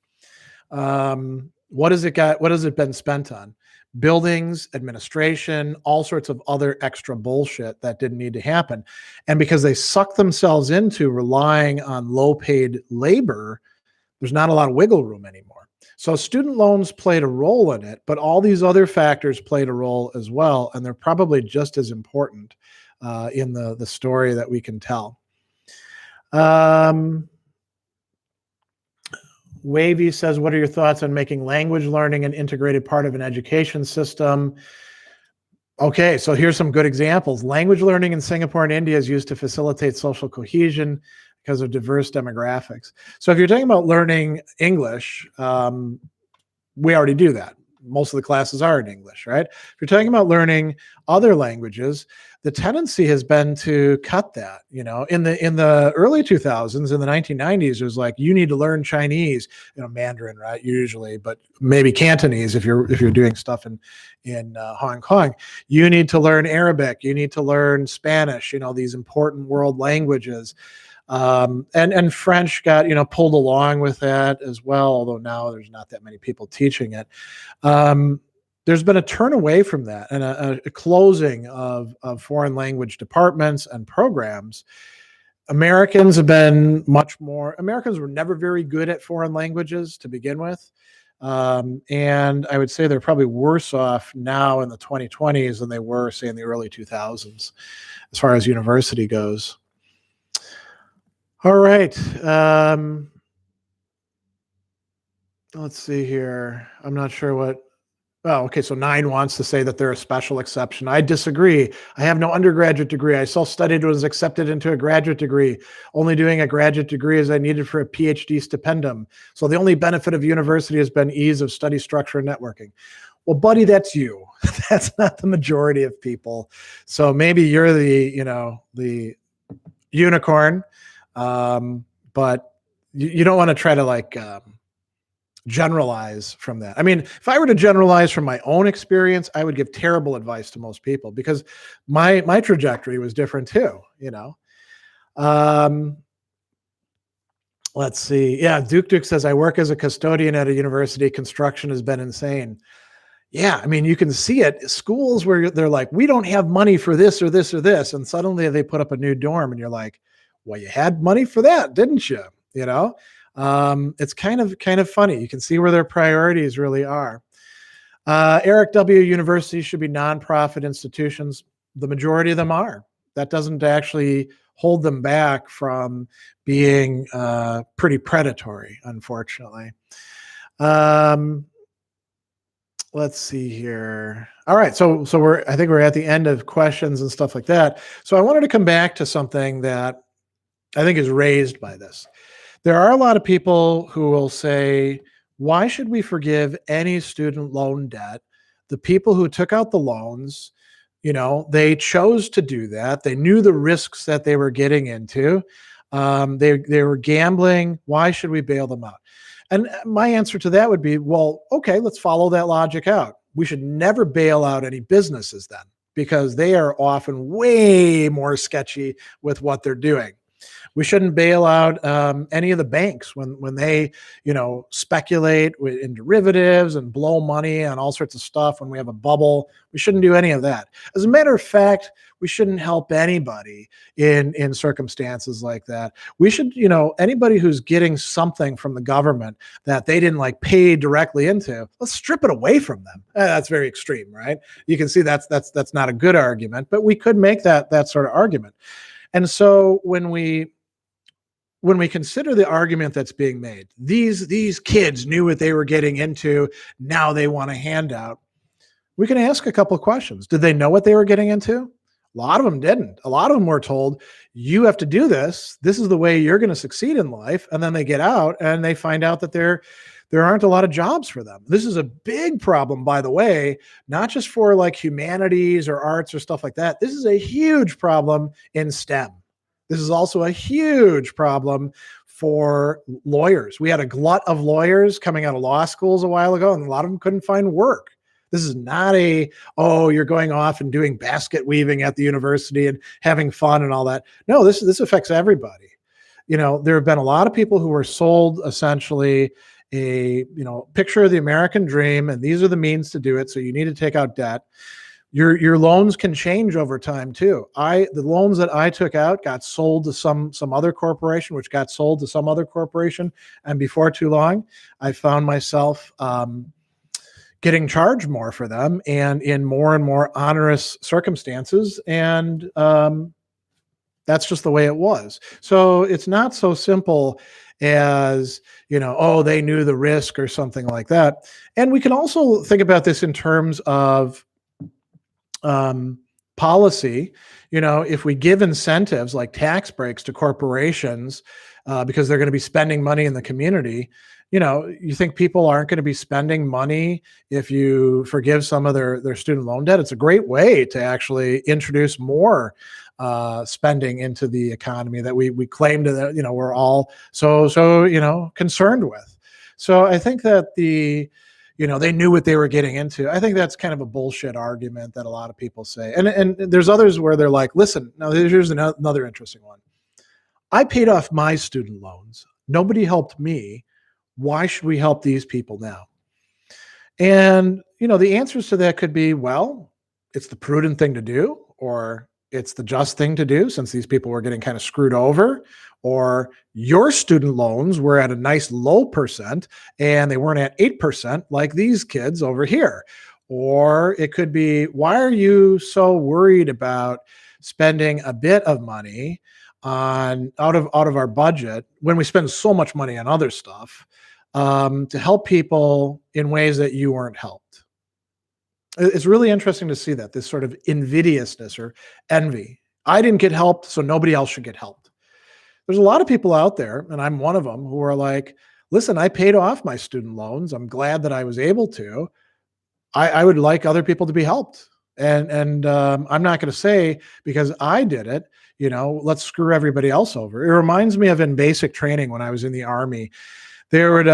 What has it been spent on? Buildings, administration, all sorts of other extra bullshit that didn't need to happen. And because they suck themselves into relying on low-paid labor, there's not a lot of wiggle room anymore. So student loans played a role in it, but all these other factors played a role as well, and they're probably just as important in the story that we can tell. Wavy says, what are your thoughts on making language learning an integrated part of an education system? Okay, so here's some good examples. Language learning in Singapore and India is used to facilitate social cohesion because of diverse demographics. So if you're talking about learning English, we already do that. Most of the classes are in English, right? If you're talking about learning other languages, the tendency has been to cut that. You know, in the early 2000s, in the 1990s, it was like, you need to learn Chinese, Mandarin, right? Usually, but maybe Cantonese if you're doing stuff in Hong Kong. You need to learn Arabic. You need to learn Spanish. These important world languages. And French got, pulled along with that as well, although now there's not that many people teaching it. There's been a turn away from that and a closing of foreign language departments and programs. Americans were never very good at foreign languages to begin with. And I would say they're probably worse off now in the 2020s than they were, say, in the early 2000s, as far as university goes. All right. Let's see here. I'm not sure what. Oh, okay. So 9 wants to say that they're a special exception. I disagree. I have no undergraduate degree. I self-studied and was accepted into a graduate degree. Only doing a graduate degree as I needed for a PhD stipendium. So the only benefit of university has been ease of study structure and networking. Well, buddy, that's you. That's not the majority of people. So maybe you're the unicorn. But you don't want to try to like generalize from that. I mean, if I were to generalize from my own experience, I would give terrible advice to most people because my trajectory was different too, you know. Um, let's see. Yeah, Duke says, I work as a custodian at a university. Construction has been insane. Yeah, I mean, you can see it. Schools where they're like, we don't have money for this or this or this. And suddenly they put up a new dorm and you're like, well, you had money for that, didn't you? You know, it's kind of funny. You can see where their priorities really are. Eric W. Universities should be nonprofit institutions. The majority of them are. That doesn't actually hold them back from being pretty predatory, unfortunately. Let's see here. All right, so I think we're at the end of questions and stuff like that. So I wanted to come back to something that I think is raised by this. There are a lot of people who will say, why should we forgive any student loan debt? The people who took out the loans, you know, they chose to do that. They knew the risks that they were getting into. They were gambling. Why should we bail them out? And my answer to that would be, well, okay, let's follow that logic out. We should never bail out any businesses then, because they are often way more sketchy with what they're doing. We shouldn't bail out any of the banks when they, you know, speculate in derivatives and blow money on all sorts of stuff. When we have a bubble, we shouldn't do any of that. As a matter of fact, we shouldn't help anybody in circumstances like that. We should, you know, anybody who's getting something from the government that they didn't like pay directly into, let's strip it away from them. That's very extreme, right? You can see that's not a good argument, but we could make that sort of argument. And so when we consider the argument that's being made, these kids knew what they were getting into, now they want a handout, we can ask a couple of questions. Did they know what they were getting into? A lot of them didn't. A lot of them were told, you have to do this. This is the way you're going to succeed in life. And then they get out and they find out that there aren't a lot of jobs for them. This is a big problem, by the way, not just for like humanities or arts or stuff like that. This is a huge problem in STEM. This is also a huge problem for lawyers. We had a glut of lawyers coming out of law schools a while ago, and a lot of them couldn't find work. This is not you're going off and doing basket weaving at the university and having fun and all that. No, this affects everybody. You know, there have been a lot of people who were sold essentially a, you know, picture of the American dream, and these are the means to do it. So you need to take out debt. Your loans can change over time too. The loans that I took out got sold to some other corporation, which got sold to some other corporation, and before too long, I found myself getting charged more for them and in more and more onerous circumstances. And that's just the way it was. So it's not so simple as, you know, oh, they knew the risk or something like that. And we can also think about this in terms of policy. You know, if we give incentives like tax breaks to corporations because they're going to be spending money in the community, you know, you think people aren't going to be spending money if you forgive some of their student loan debt? It's a great way to actually introduce more spending into the economy that we claim to, you know, we're all so you know, concerned with. So I think that you know, they knew what they were getting into. I think that's kind of a bullshit argument that a lot of people say. And there's others where they're like, listen, now here's another interesting one. I paid off my student loans. Nobody helped me. Why should we help these people now? And, you know, the answers to that could be, well, it's the prudent thing to do, or it's the just thing to do since these people were getting kind of screwed over, or your student loans were at a nice low percent and they weren't at 8% like these kids over here. Or it could be, why are you so worried about spending a bit of money out of our budget when we spend so much money on other stuff to help people in ways that you weren't helped? It's really interesting to see that, this sort of invidiousness or envy. I didn't get helped, so nobody else should get helped. There's a lot of people out there, and I'm one of them, who are like, listen, I paid off my student loans. I'm glad that I was able to. I would like other people to be helped. And I'm not going to say because I did it, let's screw everybody else over. It reminds me of in basic training when I was in the Army. There would,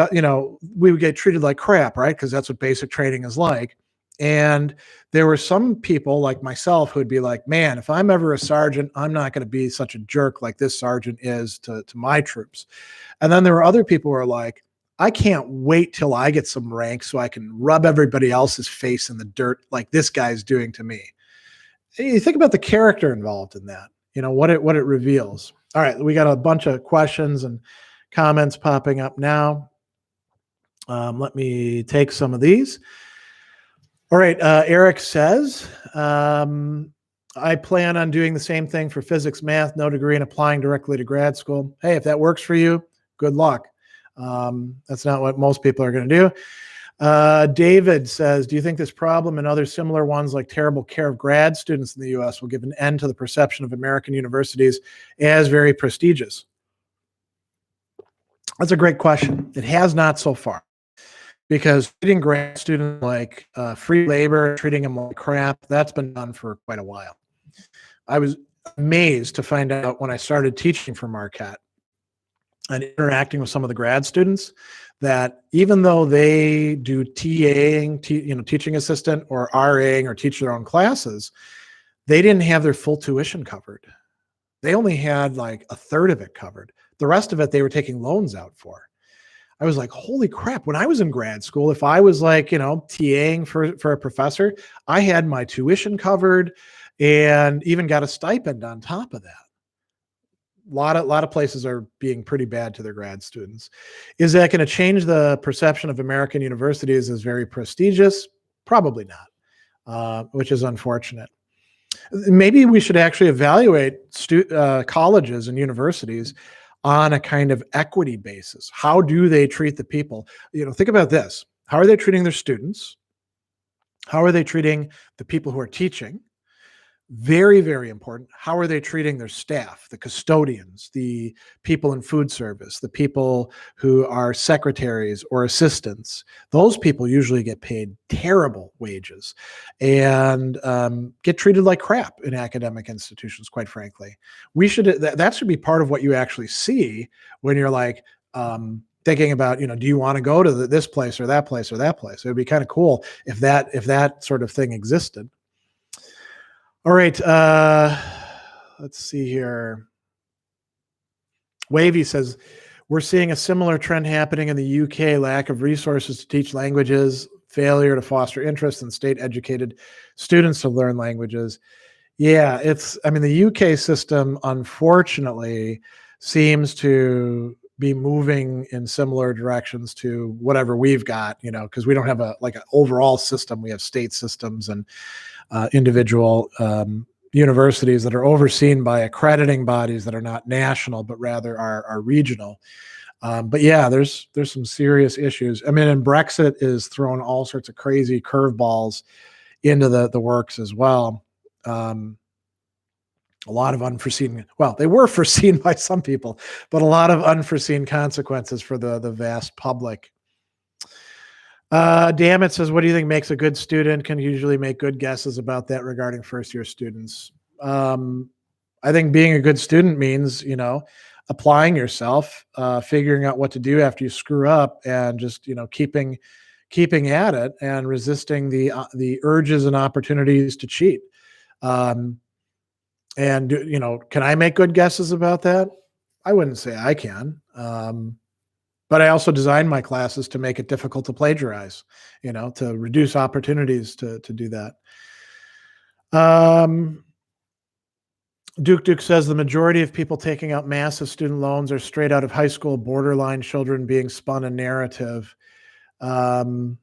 we would get treated like crap, right? Because that's what basic training is like. And there were some people like myself who'd be like, man, if I'm ever a sergeant, I'm not going to be such a jerk like this sergeant is to my troops. And then there were other people who are like, I can't wait till I get some rank so I can rub everybody else's face in the dirt like this guy's doing to me. You think about the character involved in that, what it reveals. All right, we got a bunch of questions and comments popping up now. Let me take some of these. All right, Eric says, I plan on doing the same thing for physics, math, no degree, and applying directly to grad school. Hey, if that works for you, good luck. That's not what most people are going to do. David says, do you think this problem and other similar ones like terrible care of grad students in the U.S. will give an end to the perception of American universities as very prestigious? That's a great question. It has not so far, because treating grad students like free labor, treating them like crap, that's been done for quite a while. I was amazed to find out when I started teaching for Marquette and interacting with some of the grad students that even though they do TAing, teaching assistant or RAing or teach their own classes, they didn't have their full tuition covered. They only had like a third of it covered. The rest of it, they were taking loans out for. I was like, holy crap. When I was in grad school, if I was like, TAing for a professor, I had my tuition covered and even got a stipend on top of that. A lot of places are being pretty bad to their grad students. Is that going to change the perception of American universities as very prestigious? Probably not, which is unfortunate. Maybe we should actually evaluate colleges and universities on a kind of equity basis. How do they treat the people? Think about this. How are they treating their students? How are they treating the people who are teaching? Very, very important. How are they treating their staff, the custodians, the people in food service, the people who are secretaries or assistants? Those people usually get paid terrible wages and get treated like crap in academic institutions, quite frankly. That should be part of what you actually see when you're like, thinking about, do you want to go to this place or that place or that place? It would be kind of cool if that sort of thing existed. All right, let's see here. Wavy says, we're seeing a similar trend happening in the UK, lack of resources to teach languages, failure to foster interest in state-educated students to learn languages. Yeah, the UK system, unfortunately, seems to be moving in similar directions to whatever we've got, because we don't have an overall system. We have state systems and individual universities that are overseen by accrediting bodies that are not national, but rather are regional. But yeah, there's some serious issues. And Brexit is throwing all sorts of crazy curveballs into the works as well. A lot of unforeseen, they were foreseen by some people, but a lot of unforeseen consequences for the vast public. Dammit says, what do you think makes a good student? Can usually make good guesses about that regarding first-year students. I think being a good student means, applying yourself, figuring out what to do after you screw up, and just, keeping at it and resisting the urges and opportunities to cheat. And, can I make good guesses about that? I wouldn't say I can. But I also designed my classes to make it difficult to plagiarize, to reduce opportunities to do that. Duke says the majority of people taking out massive student loans are straight out of high school, borderline children being spun a narrative. The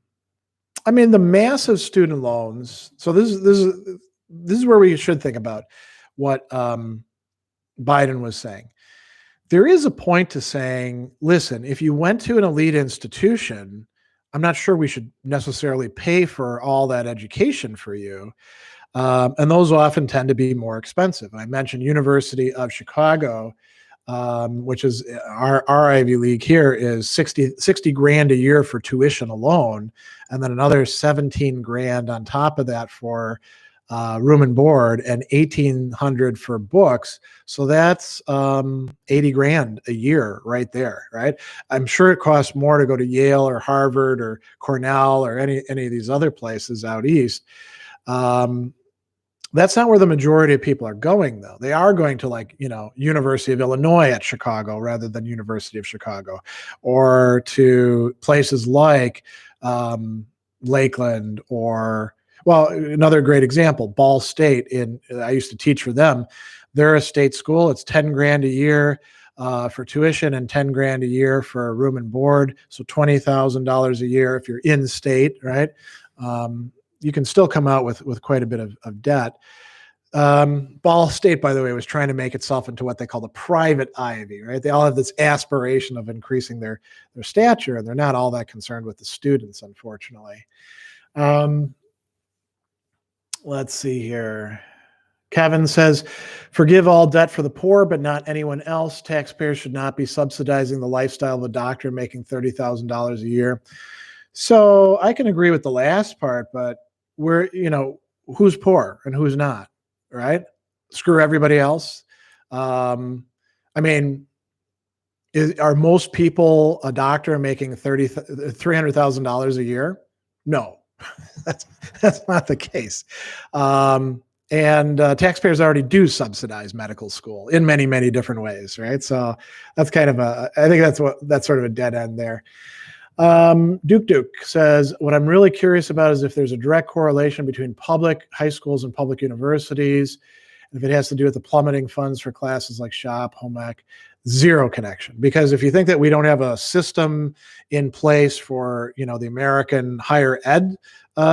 massive student loans. So this is where we should think about what Biden was saying. There is a point to saying, listen, if you went to an elite institution, I'm not sure we should necessarily pay for all that education for you. And those often tend to be more expensive. I mentioned University of Chicago, which is our Ivy League here, is 60 grand a year for tuition alone. And then another 17 grand on top of that for room and board, and $1,800 for books. So that's 80 grand a year right there, right? I'm sure it costs more to go to Yale or Harvard or Cornell or any of these other places out east. That's not where the majority of people are going, though. They are going to, like, University of Illinois at Chicago rather than University of Chicago, or to places like Lakeland, or, well, another great example, Ball State. I used to teach for them. They're a state school. It's 10 grand a year for tuition and 10 grand a year for room and board. So $20,000 a year if you're in state, right? You can still come out with quite a bit of debt. Ball State, by the way, was trying to make itself into what they call the private Ivy, right? They all have this aspiration of increasing their stature, and they're not all that concerned with the students, unfortunately. Let's see here. Kevin says, forgive all debt for the poor, but not anyone else. Taxpayers should not be subsidizing the lifestyle of a doctor making $30,000 a year. So I can agree with the last part, but who's poor and who's not, right? Screw everybody else. I mean, are most people a doctor making $300,000 a year? No, that's not the case. And taxpayers already do subsidize medical school in many, many different ways, right? So that's kind of I think that's sort of a dead end there. Duke says, what I'm really curious about is if there's a direct correlation between public high schools and public universities, if it has to do with the plummeting funds for classes like shop, home ec. Zero connection. Because if you think that we don't have a system in place for, the American higher ed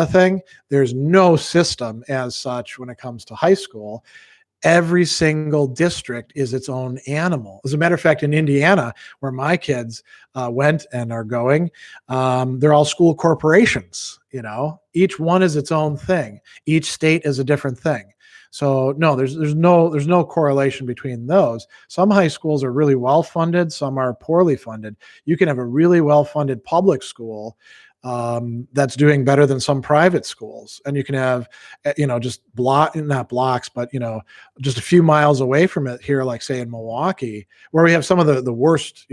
thing, there's no system as such when it comes to high school. Every single district is its own animal. As a matter of fact, in Indiana, where my kids went and are going, they're all school corporations. Each one is its own thing. Each state is a different thing. So no, there's no correlation between those. Some high schools are really well funded. Some are poorly funded. You can have a really well funded public school that's doing better than some private schools. And you can have, just not blocks, but, just a few miles away from it here, like say in Milwaukee, where we have some of the worst,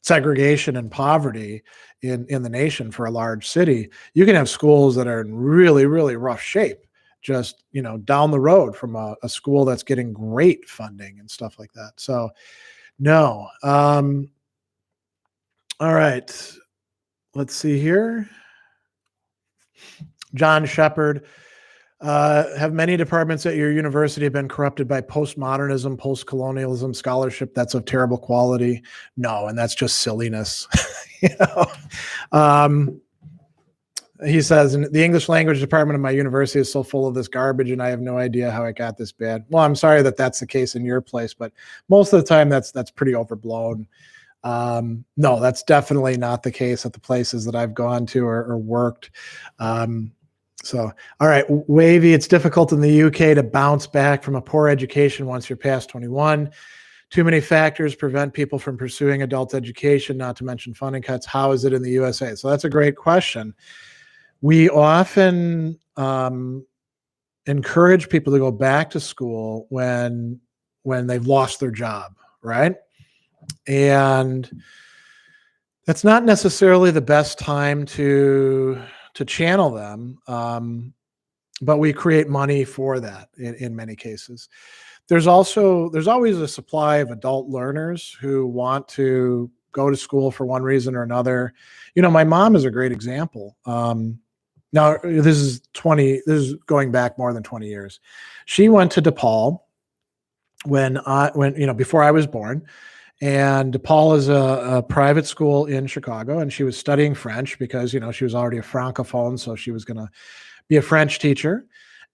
segregation and poverty in the nation for a large city. You can have schools that are in really, really rough shape, just, down the road from a school that's getting great funding and stuff like that. So no. All right, let's see here. John Shepard, have many departments at your university been corrupted by postmodernism, post-colonialism scholarship that's of terrible quality? No, and that's just silliness. He says, the English language department of my university is so full of this garbage, and I have no idea how it got this bad. Well, I'm sorry that that's the case in your place, but most of the time that's pretty overblown. No, that's definitely not the case at the places that I've gone to or worked. So, all right, Wavy, it's difficult in the UK to bounce back from a poor education once you're past 21. Too many factors prevent people from pursuing adult education, not to mention funding cuts. How is it in the USA? So that's a great question. We often encourage people to go back to school when they've lost their job, right? And that's not necessarily the best time to channel them, but we create money for that in many cases. There's always a supply of adult learners who want to go to school for one reason or another. My mom is a great example. Now this is going back more than 20 years. She went to DePaul when before I was born. And DePaul is a private school in Chicago, and she was studying French because, she was already a Francophone, so she was going to be a French teacher.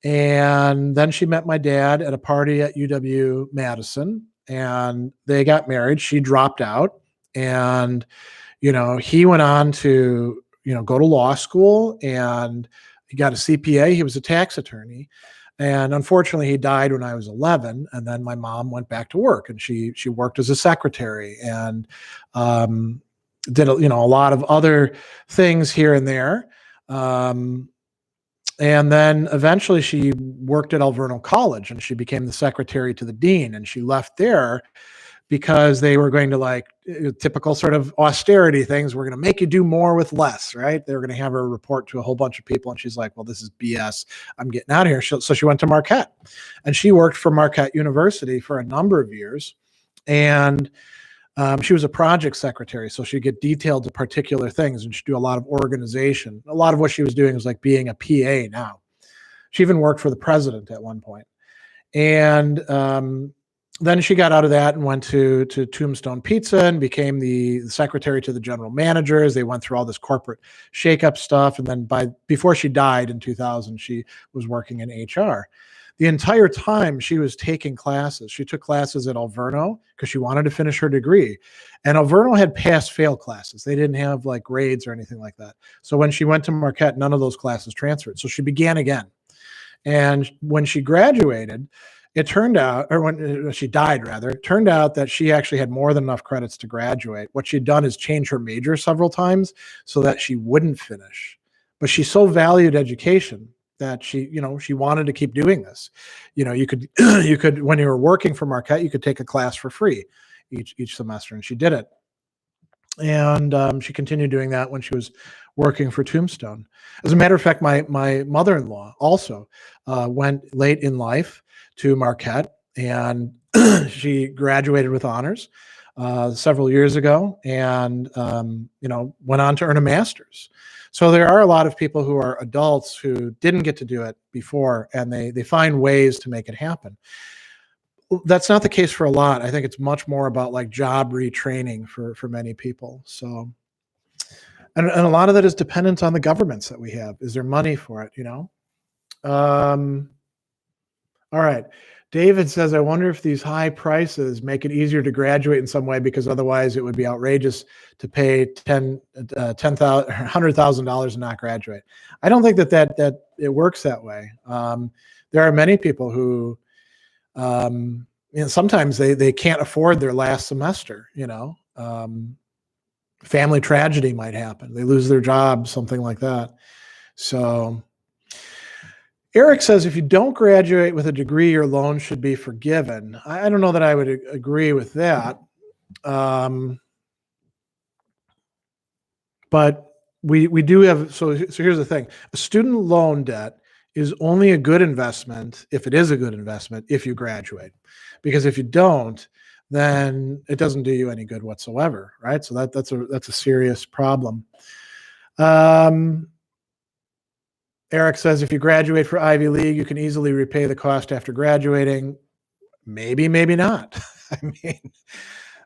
And then she met my dad at a party at UW-Madison, and they got married. She dropped out, and, he went on to, go to law school, and he got a CPA. He was a tax attorney. And unfortunately, he died when I was 11. And then my mom went back to work, and she worked as a secretary and did a lot of other things here and there. And then eventually she worked at Alverno College and she became the secretary to the dean. And she left there because they were going to, like, typical sort of austerity things. We're going to make you do more with less, right? They were going to have her report to a whole bunch of people. And she's like, well, this is BS. I'm getting out of here. So she went to Marquette and she worked for Marquette University for a number of years. And she was a project secretary. So she'd get detailed to particular things and she'd do a lot of organization. A lot of what she was doing was like being a PA now. She even worked for the president at one point. And then she got out of that and went to Tombstone Pizza and became the secretary to the general managers. They went through all this corporate shakeup stuff. And then before she died in 2000, she was working in HR. The entire time she was taking classes. She took classes at Alverno because she wanted to finish her degree. And Alverno had pass-fail classes. They didn't have like grades or anything like that. So when she went to Marquette, none of those classes transferred. So she began again. And when she graduated, it turned out, or when she died rather, it turned out that she actually had more than enough credits to graduate. What she'd done is change her major several times so that she wouldn't finish. But she so valued education that she wanted to keep doing this. You could when you were working for Marquette, you could take a class for free each semester, and she did it. And she continued doing that when she was working for Tombstone. As a matter of fact, my mother-in-law also went late in life to Marquette, and she graduated with honors several years ago, and went on to earn a master's. So there are a lot of people who are adults who didn't get to do it before, and they find ways to make it happen. That's not the case for a lot. I think it's much more about like job retraining for many people. So, and a lot of that is dependent on the governments that we have. Is there money for it? All right. David says, I wonder if these high prices make it easier to graduate in some way, because otherwise it would be outrageous to pay $100,000 and not graduate. I don't think that it works that way. There are many people who, sometimes they can't afford their last semester. Family tragedy might happen. They lose their job, something like that. So Eric says, if you don't graduate with a degree, your loan should be forgiven. I don't know that I would agree with that. But we do have, so here's the thing. A student loan debt is only a good investment, if it is a good investment, if you graduate. Because if you don't, then it doesn't do you any good whatsoever, right? So that's a serious problem. Eric says, if you graduate for Ivy League, you can easily repay the cost after graduating. Maybe, maybe not. I mean,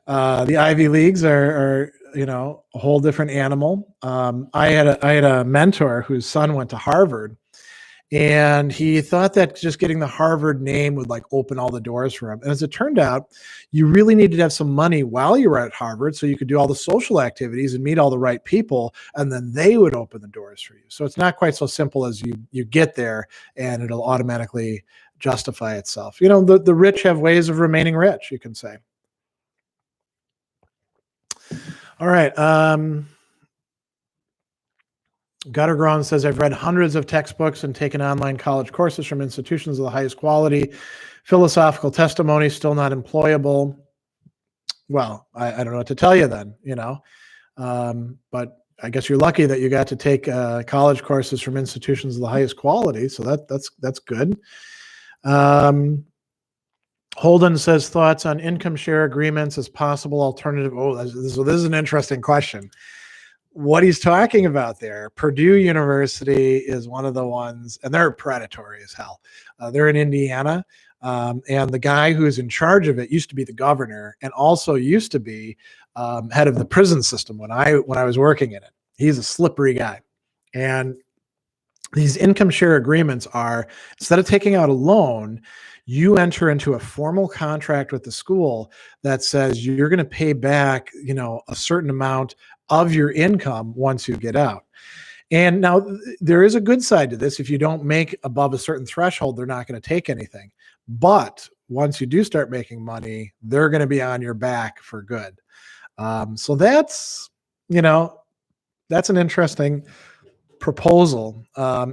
the Ivy Leagues are a whole different animal. I had a mentor whose son went to Harvard, and he thought that just getting the Harvard name would like open all the doors for him. And as it turned out, you really needed to have some money while you were at Harvard so you could do all the social activities and meet all the right people, and then they would open the doors for you. So it's not quite so simple as you get there and it'll automatically justify itself. The rich have ways of remaining rich, you can say. All right. Gutterground says, I've read hundreds of textbooks and taken online college courses from institutions of the highest quality. Philosophical testimony still not employable. Well, I don't know what to tell you then, but I guess you're lucky that you got to take college courses from institutions of the highest quality. So that's good. Holden says, thoughts on income share agreements as possible alternative. Oh, this is an interesting question. What he's talking about there, Purdue University is one of the ones, and they're predatory as hell. They're in Indiana, and the guy who's in charge of it used to be the governor, and also used to be head of the prison system when I was working in it. He's a slippery guy, and these income share agreements are, instead of taking out a loan, you enter into a formal contract with the school that says you're going to pay back, a certain amount of your income once you get out. And now there is a good side to this. If you don't make above a certain threshold, they're not going to take anything. But once you do start making money, they're going to be on your back for good. So that's an interesting proposal.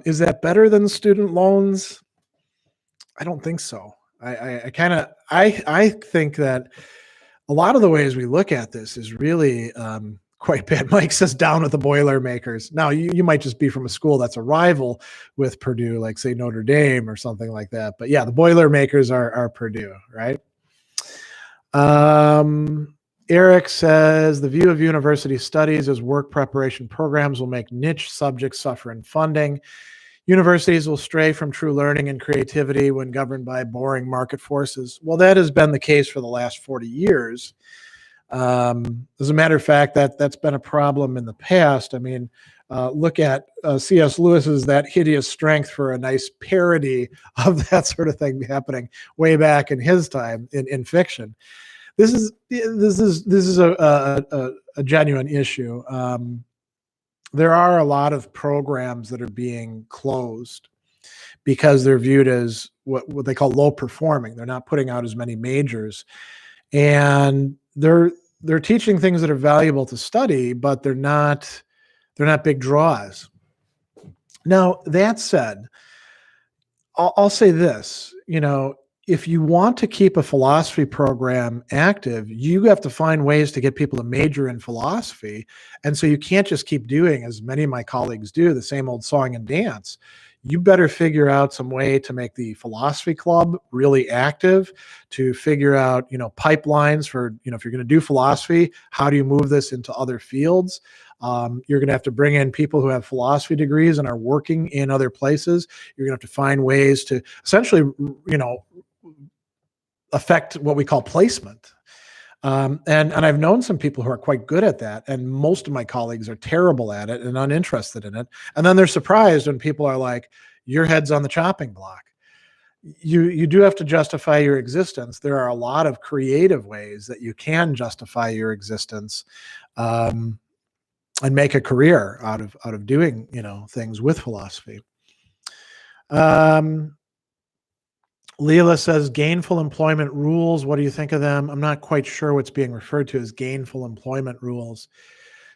Is that better than student loans? I don't think so. I think that a lot of the ways we look at this is really quite bad. Mike says down with the Boilermakers. Now, you might just be from a school that's a rival with Purdue, like say Notre Dame or something like that. But yeah, the Boilermakers are Purdue, right? Eric says the view of university studies as work preparation programs will make niche subjects suffer in funding. Universities will stray from true learning and creativity when governed by boring market forces. Well, that has been the case for the last 40 years. As a matter of fact, that's been a problem in the past. I mean, look at C.S. Lewis's That Hideous Strength for a nice parody of that sort of thing happening way back in his time in fiction. This is a genuine issue. There are a lot of programs that are being closed because they're viewed as what they call low performing. They're not putting out as many majors, and they're teaching things that are valuable to study, but they're not big draws. Now, that said, I'll say this, if you want to keep a philosophy program active, you have to find ways to get people to major in philosophy. And so you can't just keep doing, as many of my colleagues do, the same old song and dance. You better figure out some way to make the philosophy club really active, to figure out, pipelines for, if you're going to do philosophy, how do you move this into other fields? You're going to have to bring in people who have philosophy degrees and are working in other places. You're going to have to find ways to essentially, affect what we call placement. And I've known some people who are quite good at that, and most of my colleagues are terrible at it and uninterested in it. And then they're surprised when people are like, your head's on the chopping block. You do have to justify your existence. There are a lot of creative ways that you can justify your existence and make a career out of doing, things with philosophy. Leela says gainful employment rules. What do you think of them? I'm not quite sure what's being referred to as gainful employment rules,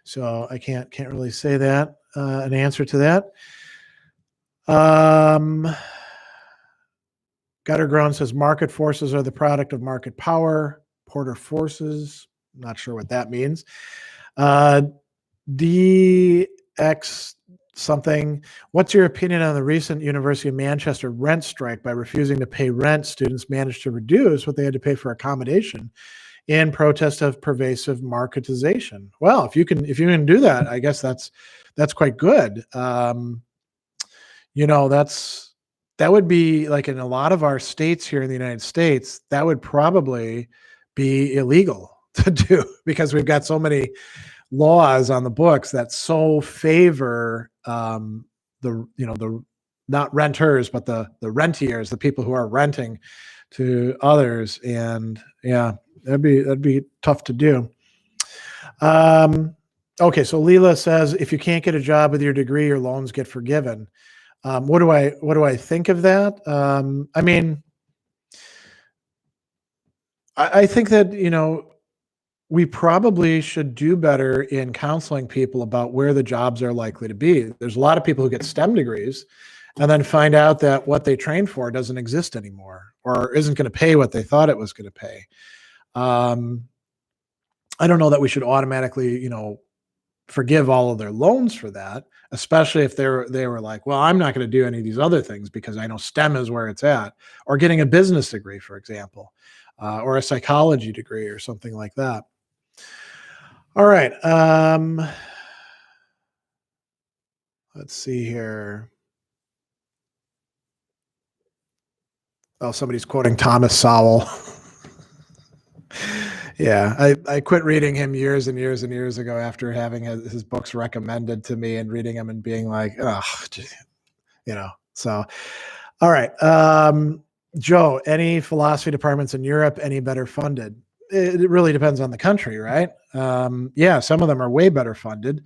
so I can't really say that an answer to that. Gutterground says market forces are the product of market power. Porter forces. Not sure what that means. DX something. What's your opinion on the recent University of Manchester rent strike? By refusing to pay rent, students managed to reduce what they had to pay for accommodation in protest of pervasive marketization. Well, if you can do that, I guess that's quite good. That would be like in a lot of our states here in the United States, that would probably be illegal to do because we've got so many laws on the books that so favor the not renters but the rentiers, the people who are renting to others, and yeah, that'd be tough to do. Okay, so Leela says if you can't get a job with your degree, your loans get forgiven. What do I think of that? I mean, I think that we probably should do better in counseling people about where the jobs are likely to be. There's a lot of people who get STEM degrees and then find out that what they trained for doesn't exist anymore or isn't going to pay what they thought it was going to pay. I don't know that we should automatically, forgive all of their loans for that, especially if they were like, well, I'm not going to do any of these other things because I know STEM is where it's at, or getting a business degree, for example, or a psychology degree or something like that. All right. Let's see here. Oh, somebody's quoting Thomas Sowell. Yeah, I quit reading him years and years and years ago after having his books recommended to me and reading them and being like, oh, so. All right. Joe, any philosophy departments in Europe any better funded? It really depends on the country, right? Yeah, some of them are way better funded,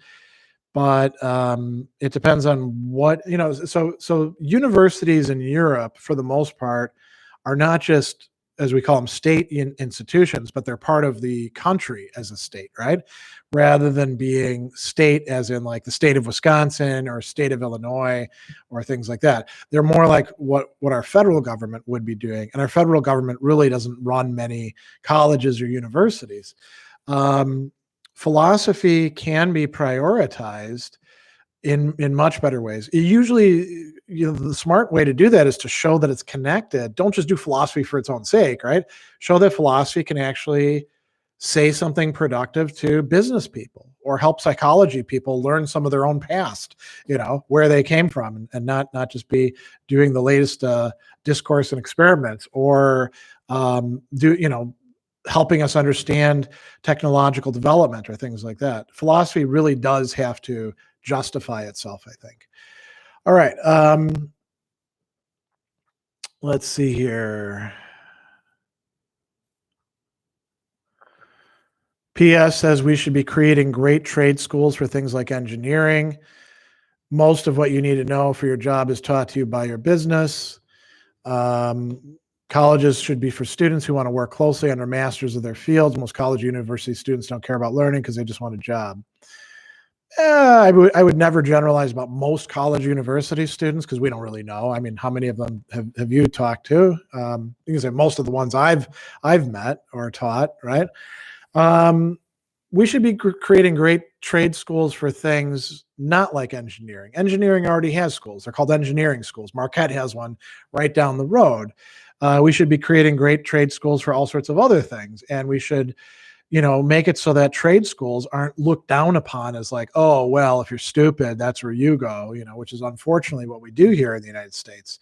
but it depends on what, so universities in Europe, for the most part, are not just as we call them, state institutions, but they're part of the country as a state, right? Rather than being state as in like the state of Wisconsin or state of Illinois or things like that. They're more like what our federal government would be doing. And our federal government really doesn't run many colleges or universities. Philosophy can be prioritized in much better ways. Usually, the smart way to do that is to show that it's connected. Don't just do philosophy for its own sake, right? Show that philosophy can actually say something productive to business people or help psychology people learn some of their own past, where they came from, and not just be doing the latest discourse and experiments, or helping us understand technological development or things like that. Philosophy really does have to justify itself, I think. All right. Let's see here. PS says we should be creating great trade schools for things like engineering. Most of what you need to know for your job is taught to you by your business. Colleges should be for students who want to work closely under masters of their fields. Most college university students don't care about learning because they just want a job. I would never generalize about most college university students because we don't really know. I mean, how many of them have you talked to? You can say most of the ones I've met or taught, right? We should be creating great trade schools for things not like engineering. Engineering already has schools. They're called engineering schools. Marquette has one right down the road. We should be creating great trade schools for all sorts of other things. And we should, make it so that trade schools aren't looked down upon as like, oh, well, if you're stupid, that's where you go, which is unfortunately what we do here in the United States.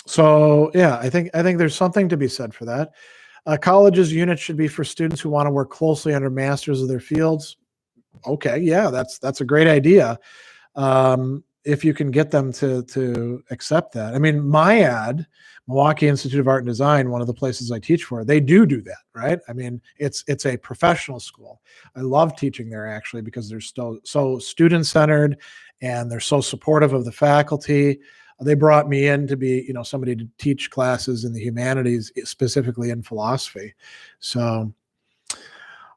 So yeah, I think there's something to be said for that. Colleges units should be for students who want to work closely under masters of their fields. Okay, yeah, that's a great idea. If you can get them to accept that. I mean, MIAD, Milwaukee Institute of Art and Design, one of the places I teach for, they do that, right? I mean, it's a professional school. I love teaching there actually because they're so student-centered and they're so supportive of the faculty. They brought me in to be, somebody to teach classes in the humanities, specifically in philosophy. So,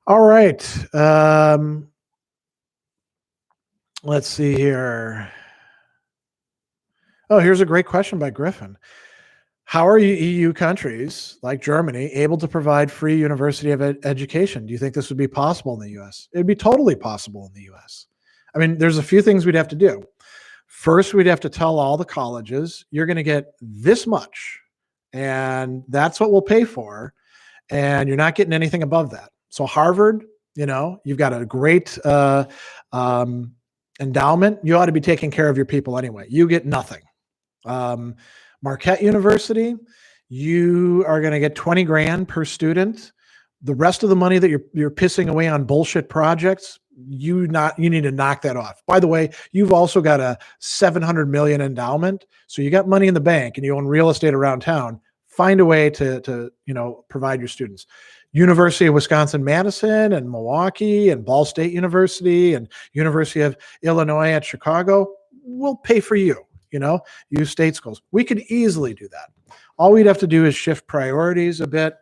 all right. Let's see here. Oh, here's a great question by Griffin. How are EU countries like Germany able to provide free university education? Do you think this would be possible in the U.S.? It'd be totally possible in the U.S. I mean, there's a few things we'd have to do. First, we'd have to tell all the colleges, you're going to get this much, and that's what we'll pay for, and you're not getting anything above that. So Harvard, you've got a great endowment. You ought to be taking care of your people anyway. You get nothing. Marquette University, you are going to get 20 grand per student. The rest of the money that you're pissing away on bullshit projects, you need to knock that off. By the way, you've also got a $700 million endowment. So you got money in the bank and you own real estate around town. Find a way to provide your students. University of Wisconsin-Madison and Milwaukee and Ball State University and University of Illinois at Chicago will pay for you, use state schools. We could easily do that. All we'd have to do is shift priorities a bit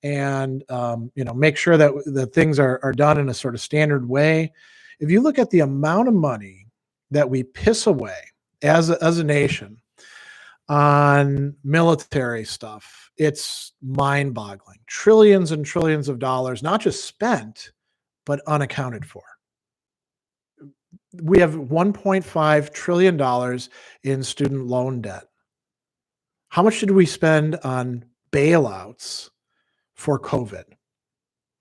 and, make sure that the things are done in a sort of standard way. If you look at the amount of money that we piss away as a nation on military stuff, it's mind-boggling. Trillions and trillions of dollars, not just spent, but unaccounted for. We have $1.5 trillion in student loan debt. How much did we spend on bailouts for COVID?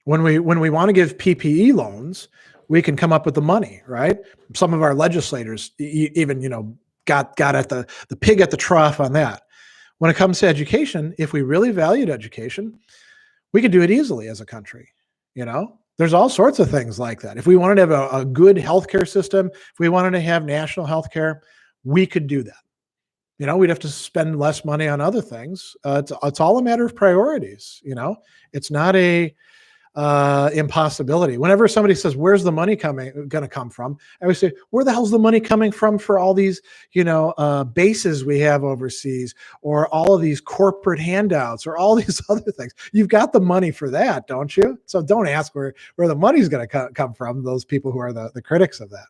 When we want to give PPE loans, we can come up with the money, right? Some of our legislators even, got at the pig at the trough on that. When it comes to education, if we really valued education, we could do it easily as a country. There's all sorts of things like that. If we wanted to have a good healthcare system, if we wanted to have national healthcare, we could do that. We'd have to spend less money on other things. It's all a matter of priorities. It's not a impossibility. Whenever somebody says, "Where's the money going to come from?" I always say, "Where the hell's the money coming from for all these, bases we have overseas, or all of these corporate handouts, or all these other things? You've got the money for that, don't you? So don't ask where the money's going to come from." Those people who are the critics of that.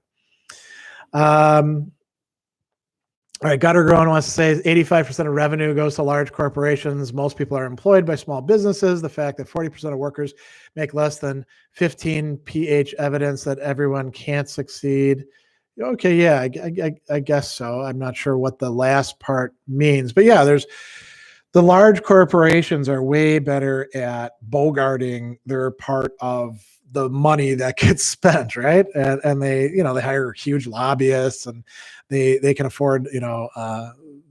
All right, Gutter Grown wants to say 85% of revenue goes to large corporations. Most people are employed by small businesses. The fact that 40% of workers make less than 15 PH evidence that everyone can't succeed. Okay, yeah, I guess so. I'm not sure what the last part means. But yeah, the large corporations are way better at bogarting their part of the money that gets spent, right? And they hire huge lobbyists, and they can afford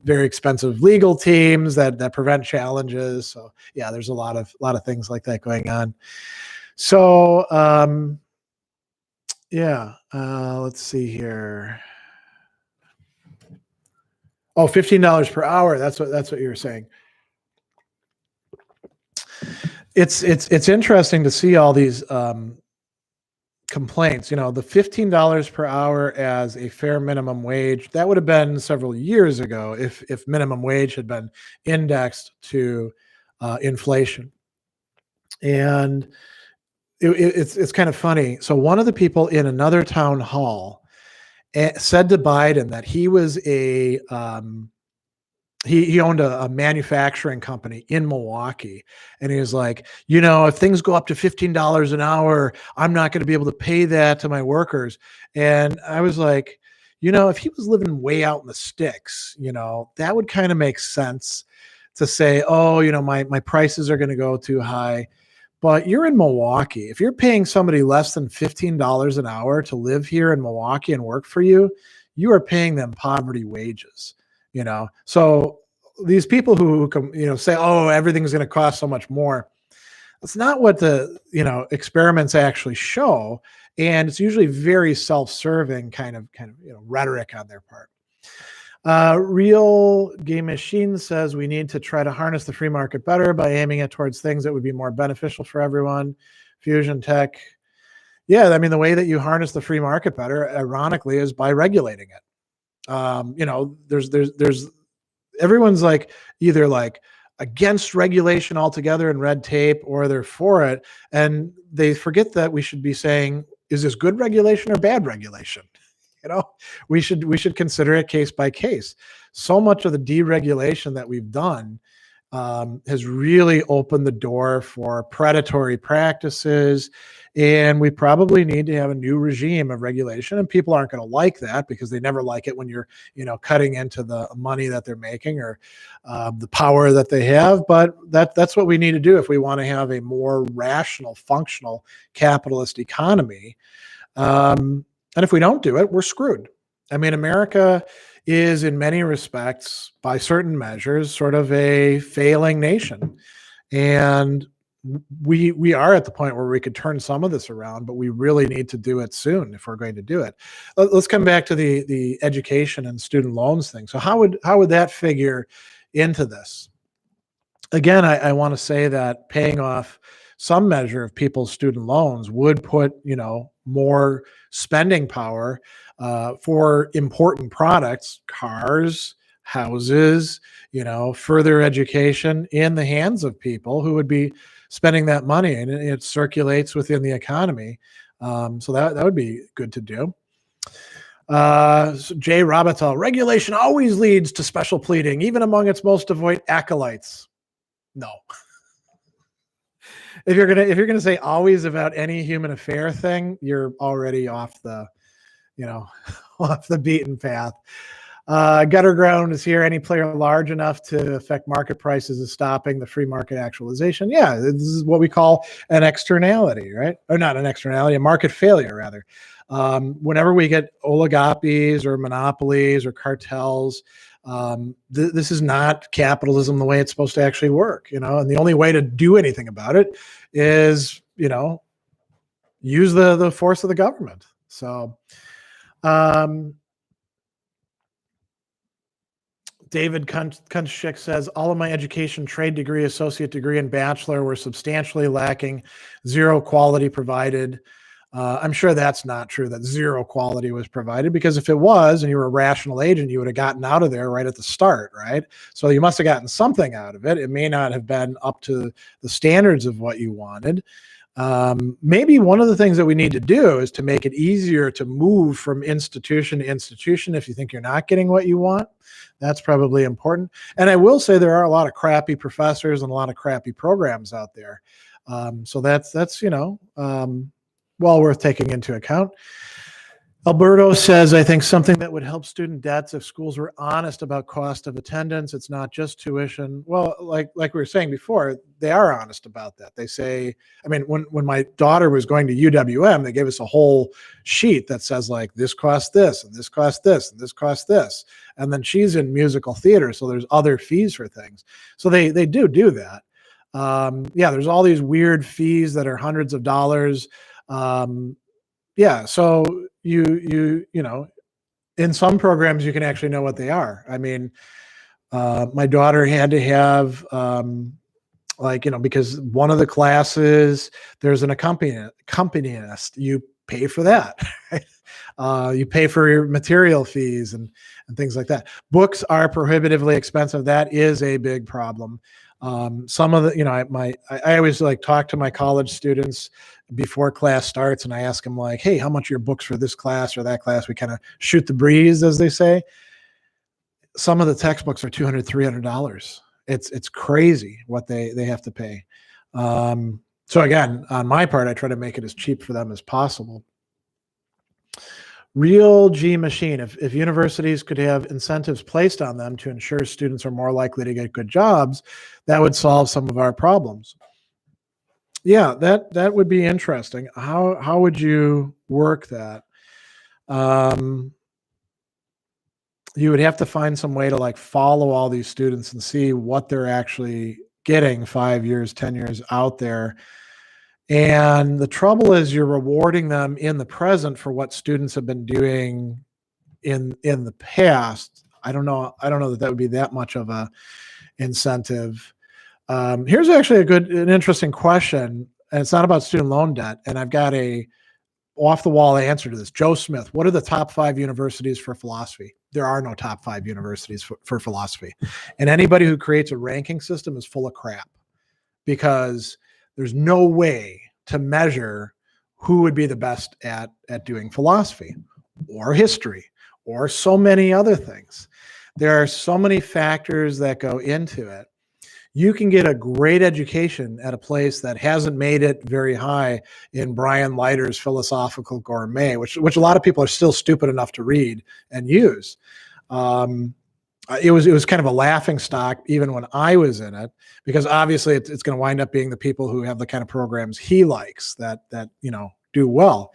very expensive legal teams that prevent challenges. So yeah, there's a lot of things like that going on. So let's see here. Oh, $15 per hour. That's what you were saying. It's interesting to see all these complaints. The $15 per hour as a fair minimum wage, that would have been several years ago if minimum wage had been indexed to inflation. And it's kind of funny. So one of the people in another town hall said to Biden that he was he owned a manufacturing company in Milwaukee. And he was like, if things go up to $15 an hour, I'm not going to be able to pay that to my workers. And I was like, if he was living way out in the sticks, that would kind of make sense to say, oh, my prices are going to go too high. But you're in Milwaukee. If you're paying somebody less than $15 an hour to live here in Milwaukee and work for you, you are paying them poverty wages. So these people who say, oh, everything's going to cost so much more. That's not what the experiments actually show, and it's usually very self-serving kind of rhetoric on their part. Real Game Machine says we need to try to harness the free market better by aiming it towards things that would be more beneficial for everyone. Fusion Tech. Yeah, I mean, the way that you harness the free market better, ironically, is by regulating it. There's everyone's like either like against regulation altogether and red tape, or they're for it, and they forget that we should be saying, is this good regulation or bad regulation? We should consider it case by case. So much of the deregulation that we've done has really opened the door for predatory practices, and we probably need to have a new regime of regulation. And people aren't going to like that, because they never like it when you're cutting into the money that they're making, or the power that they have. But that's what we need to do if we want to have a more rational, functional capitalist economy. And if we don't do it, we're screwed. I mean, America is in many respects, by certain measures, sort of a failing nation. And we are at the point where we could turn some of this around, but we really need to do it soon if we're going to do it. Let's come back to the education and student loans thing. So how would that figure into this? Again, I want to say that paying off some measure of people's student loans would put more spending power for important products, cars, houses, further education, in the hands of people who would be spending that money, and it circulates within the economy. So that would be good to do. Jay Robital, regulation always leads to special pleading, even among its most devout acolytes. No. If you're gonna say always about any human affair thing, you're already off the off the beaten path. Gutter Ground is here. Any player large enough to affect market prices is stopping the free market actualization. Yeah, this is what we call an externality, right? Or not an externality, a market failure, rather. Whenever we get oligopolies or monopolies or cartels, this is not capitalism the way it's supposed to actually work, and the only way to do anything about it is, use the force of the government. So, David Kunschik says, all of my education, trade degree, associate degree, and bachelor were substantially lacking, zero quality provided. I'm sure that's not true, that zero quality was provided, because if it was and you were a rational agent, you would have gotten out of there right at the start, right? So you must have gotten something out of it. It may not have been up to the standards of what you wanted. Maybe one of the things that we need to do is to make it easier to move from institution to institution if you think you're not getting what you want. That's probably important. And I will say there are a lot of crappy professors and a lot of crappy programs out there. So that's well worth taking into account. Alberto says, I think something that would help student debts if schools were honest about cost of attendance. It's not just tuition. Well, like we were saying before, they are honest about that. They say, I mean, when my daughter was going to UWM, they gave us a whole sheet that says like, this costs this, and this costs this, and this costs this. And then she's in musical theater, so there's other fees for things. So they do that. Yeah, there's all these weird fees that are hundreds of dollars. Yeah, so you know, in some programs you can actually know what they are. I mean, my daughter had to have like, you know, because one of the classes there's an accompanist. You pay for that. Right? You pay for your material fees and things like that. Books are prohibitively expensive. That is a big problem. Some of the, you know, I always like talk to my college students before class starts, and I ask them like, hey, how much are your books for this class or that class? We kind of shoot the breeze, as they say. Some of the textbooks are $200, $300. It's crazy what they have to pay. So again, on my part, I try to make it as cheap for them as possible. Real G Machine, if universities could have incentives placed on them to ensure students are more likely to get good jobs, that would solve some of our problems. Yeah, that would be interesting. How would you work that? You would have to find some way to like follow all these students and see what they're actually getting 5 years, 10 years out there. And the trouble is you're rewarding them in the present for what students have been doing in the past. I don't know that would be that much of a incentive. Here's actually an interesting question, and it's not about student loan debt. And I've got a off the wall answer to this. Joe Smith, what are the top 5 universities for philosophy? There are no top 5 universities for philosophy. And anybody who creates a ranking system is full of crap, because there's no way to measure who would be the best at doing philosophy or history or so many other things. There are so many factors that go into it. You can get a great education at a place that hasn't made it very high in Brian Leiter's Philosophical Gourmet, which a lot of people are still stupid enough to read and use. It was kind of a laughing stock even when I was in it, because obviously it's going to wind up being the people who have the kind of programs he likes that you know do well.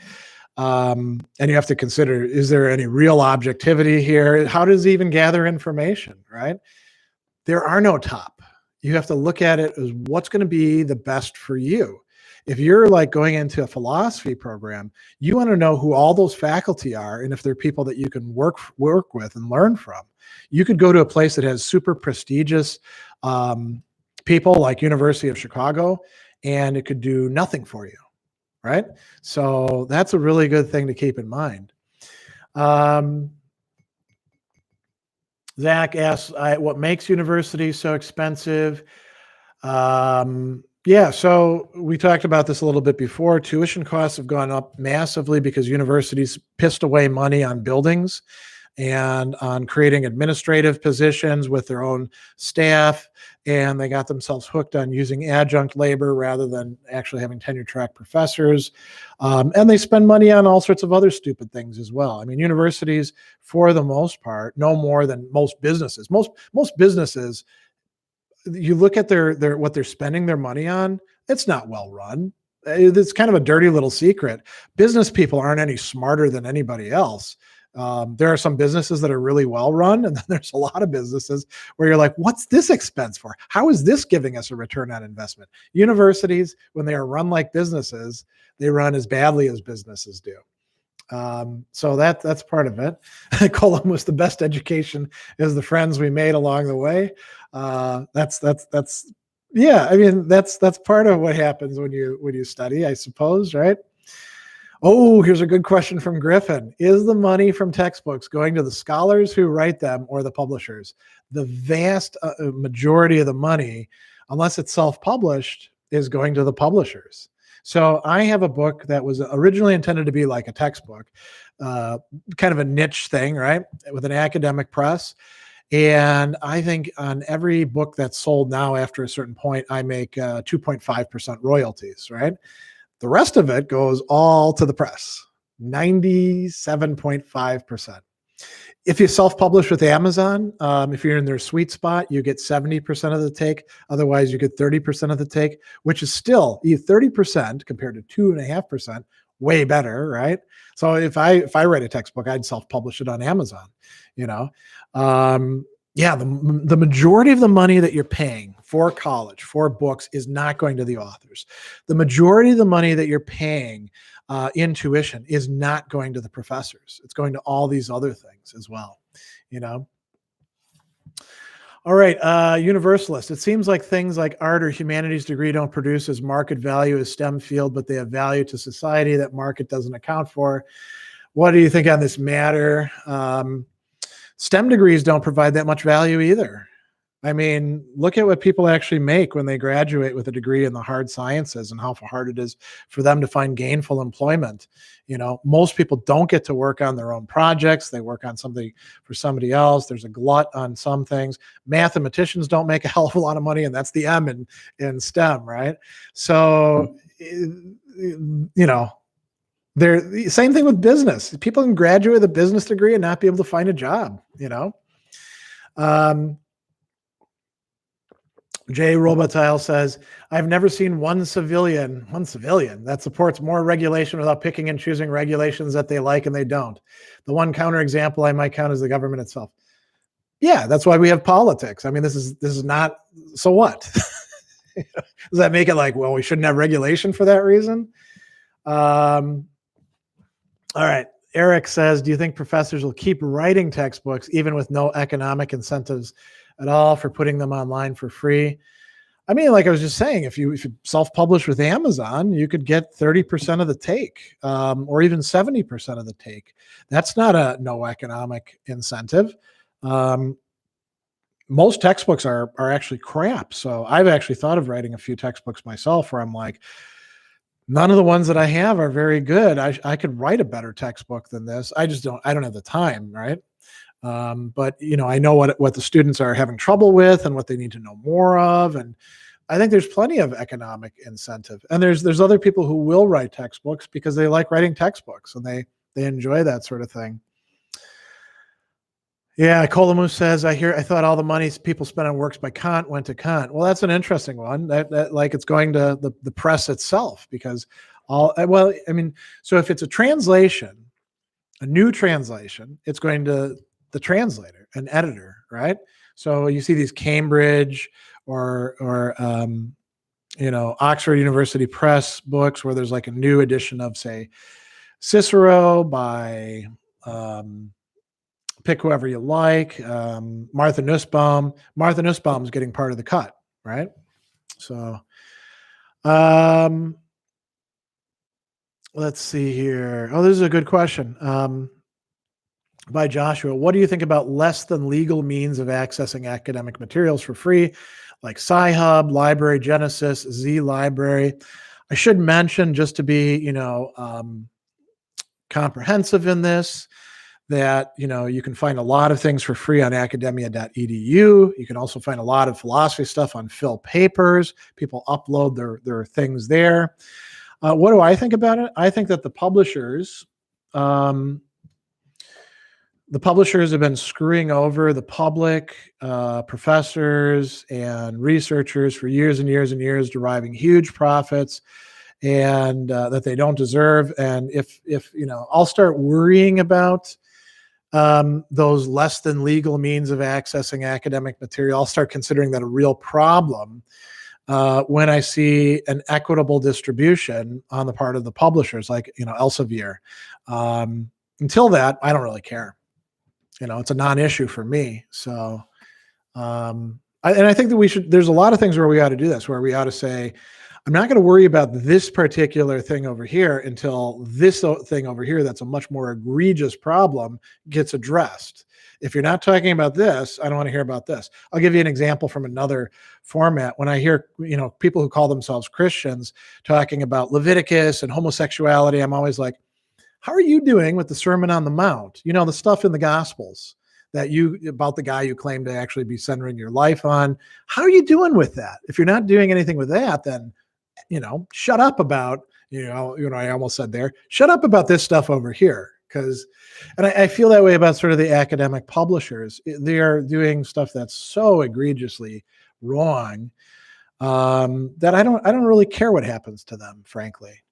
And you have to consider, is there any real objectivity here? How does he even gather information, right? There are no top. You have to look at it as what's going to be the best for you. If you're like going into a philosophy program, you want to know who all those faculty are and if they're people that you can work with and learn from. You could go to a place that has super prestigious people like University of Chicago, and it could do nothing for you, right? So that's a really good thing to keep in mind. Zach asks, what makes universities so expensive? Yeah, so we talked about this a little bit before. Tuition costs have gone up massively because universities pissed away money on buildings and on creating administrative positions with their own staff, and they got themselves hooked on using adjunct labor rather than actually having tenure-track professors. And they spend money on all sorts of other stupid things as well. I mean, universities, for the most part, no more than most businesses. Most businesses, you look at their what they're spending their money on, it's not well run. It's kind of a dirty little secret. Business people aren't any smarter than anybody else. There are some businesses that are really well run, and then there's a lot of businesses where you're like, what's this expense for? How is this giving us a return on investment? Universities, when they are run like businesses, they run as badly as businesses do. So that's part of it. Colum was the best education is the friends we made along the way. That's yeah. I mean, that's part of what happens when you study, I suppose, right? Oh, here's a good question from Griffin. Is the money from textbooks going to the scholars who write them or the publishers? The vast majority of the money, unless it's self-published, is going to the publishers. So I have a book that was originally intended to be like a textbook, kind of a niche thing, right? With an academic press. And I think on every book that's sold now after a certain point, I make 2.5% royalties, right? The rest of it goes all to the press, 97.5%. If you self-publish with Amazon, if you're in their sweet spot, you get 70% of the take. Otherwise, you get 30% of the take, which is still 30% compared to 2.5%, way better, right? So if I write a textbook, I'd self-publish it on Amazon, you know. Yeah, the majority of the money that you're paying for college, for books, is not going to the authors. The majority of the money that you're paying in tuition is not going to the professors. It's going to all these other things as well, you know. All right, universalist. It seems like things like art or humanities degree don't produce as market value as STEM field, but they have value to society that market doesn't account for. What do you think on this matter? STEM degrees don't provide that much value either. I mean, look at what people actually make when they graduate with a degree in the hard sciences and how hard it is for them to find gainful employment. You know, most people don't get to work on their own projects. They work on something for somebody else. There's a glut on some things. Mathematicians don't make a hell of a lot of money, and that's the M in STEM, right? So, you know, they're same thing with business. People can graduate with a business degree and not be able to find a job, you know. Jay Robotile says, I've never seen one civilian that supports more regulation without picking and choosing regulations that they like and they don't. The one counterexample I might count is the government itself. Yeah, that's why we have politics. I mean, this is not, so what? Does that make it like, well, we shouldn't have regulation for that reason? All right. Eric says, do you think professors will keep writing textbooks even with no economic incentives at all for putting them online for free? I mean, like I was just saying, if you self-publish with Amazon, you could get 30% of the take, or even 70% of the take. That's not a no economic incentive. Most textbooks are actually crap. So I've actually thought of writing a few textbooks myself where I'm like, none of the ones that I have are very good. I could write a better textbook than this. I don't have the time, right? But you know, I know what the students are having trouble with and what they need to know more of. And I think there's plenty of economic incentive. And there's other people who will write textbooks because they like writing textbooks and they enjoy that sort of thing. Yeah, Colamus says, I thought all the money people spent on works by Kant went to Kant. Well, that's an interesting one. That like it's going to the press itself because well, I mean, so if it's a translation, a new translation, it's going to the translator, an editor, right? So you see these Cambridge or you know, Oxford University Press books where there's like a new edition of, say, Cicero by pick whoever you like. Martha Nussbaum. Martha Nussbaum's getting part of the cut, right? So let's see here. Oh, this is a good question. By Joshua. What do you think about less than legal means of accessing academic materials for free, like Sci-Hub, Library Genesis, Z Library? I should mention, just to be, you know, comprehensive in this, that, you know, you can find a lot of things for free on academia.edu. You can also find a lot of philosophy stuff on Phil Papers. People upload their things there. What do I think about it? I think that the publishers have been screwing over the public, professors and researchers for years and years and years, deriving huge profits and that they don't deserve. And if you know, I'll start worrying about those less than legal means of accessing academic material. I'll start considering that a real problem when I see an equitable distribution on the part of the publishers, like Elsevier. Until that, I don't really care. It's a non-issue for me. So, I think that there's a lot of things where we ought to do this, where we ought to say, I'm not going to worry about this particular thing over here until this thing over here that's a much more egregious problem gets addressed. If you're not talking about this, I don't want to hear about this. I'll give you an example from another format. When I hear, people who call themselves Christians talking about Leviticus and homosexuality, I'm always like, how are you doing with the Sermon on the Mount? The stuff in the Gospels about the guy you claim to actually be centering your life on. How are you doing with that? If you're not doing anything with that, then, shut up about, I almost said there, shut up about this stuff over here. And I feel that way about sort of the academic publishers. They are doing stuff that's so egregiously wrong that I don't really care what happens to them, frankly.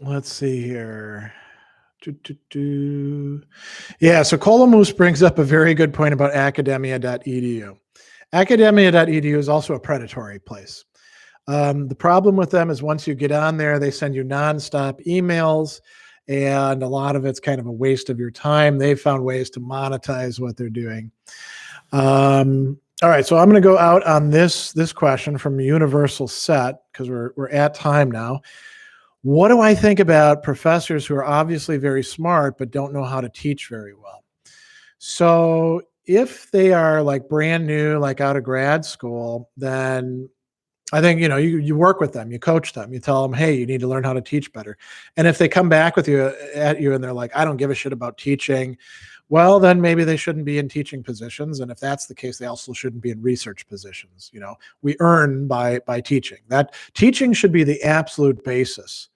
Let's see here. Yeah, so Colomus brings up a very good point about academia.edu. Academia.edu is also a predatory place. The problem with them is once you get on there, they send you nonstop emails, and a lot of it's kind of a waste of your time. They've found ways to monetize what they're doing. All right, so I'm going to go out on this question from Universal Set because we're at time now. What do I think about professors who are obviously very smart but don't know how to teach very well? So if they are like brand new, like out of grad school, then I think, you work with them, you coach them, you tell them, hey, you need to learn how to teach better. And if they come back at you and they're like, I don't give a shit about teaching, well, then maybe they shouldn't be in teaching positions. And if that's the case, they also shouldn't be in research positions. We earn by teaching. That teaching should be the absolute basis.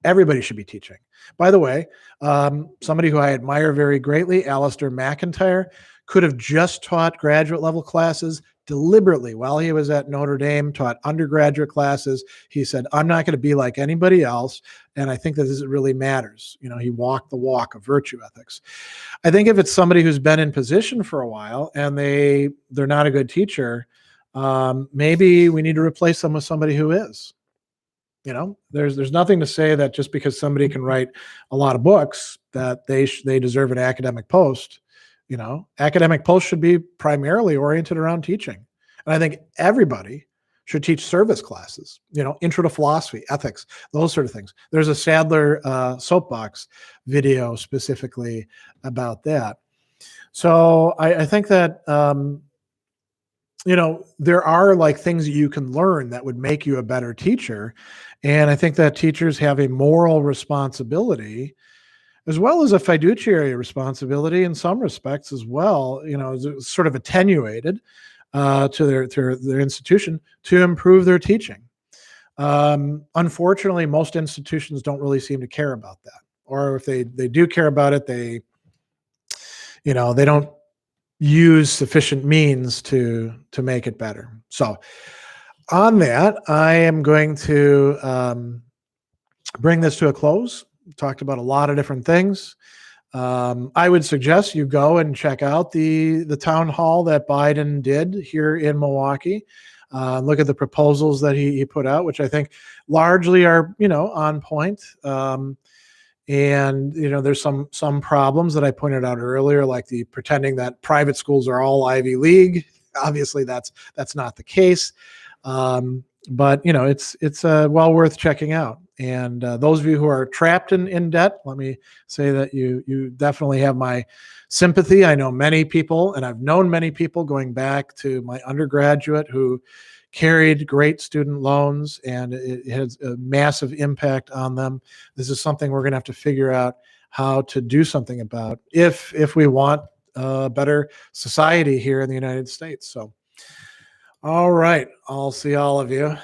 Everybody should be teaching. By the way, somebody who I admire very greatly, Alistair McIntyre, could have just taught graduate level classes deliberately while he was at Notre Dame, taught undergraduate classes. He said, I'm not going to be like anybody else. And I think that this really matters. He walked the walk of virtue ethics. I think if it's somebody who's been in position for a while and they're not a good teacher, maybe we need to replace them with somebody who is. There's nothing to say that just because somebody can write a lot of books that they deserve an academic post. Academic posts should be primarily oriented around teaching. And I think everybody should teach service classes, intro to philosophy, ethics, those sort of things. There's a Sadler soapbox video specifically about that. So I think that, there are like things that you can learn that would make you a better teacher. And I think that teachers have a moral responsibility as well as a fiduciary responsibility in some respects as well, sort of attenuated to their institution to improve their teaching. Unfortunately, most institutions don't really seem to care about that. Or if they do care about it, they don't use sufficient means to make it better. So on that, I am going to bring this to a close. Talked about a lot of different things. I would suggest you go and check out the town hall that Biden did here in Milwaukee. Look at the proposals that he put out, which I think largely are on point. And there's some problems that I pointed out earlier, like the pretending that private schools are all Ivy League. Obviously, that's not the case. But it's well worth checking out. And those of you who are trapped in debt, let me say that you definitely have my sympathy. I know many people, and I've known many people going back to my undergraduate who carried great student loans, and it has a massive impact on them. This is something we're going to have to figure out how to do something about if we want a better society here in the United States. So, all right, I'll see all of you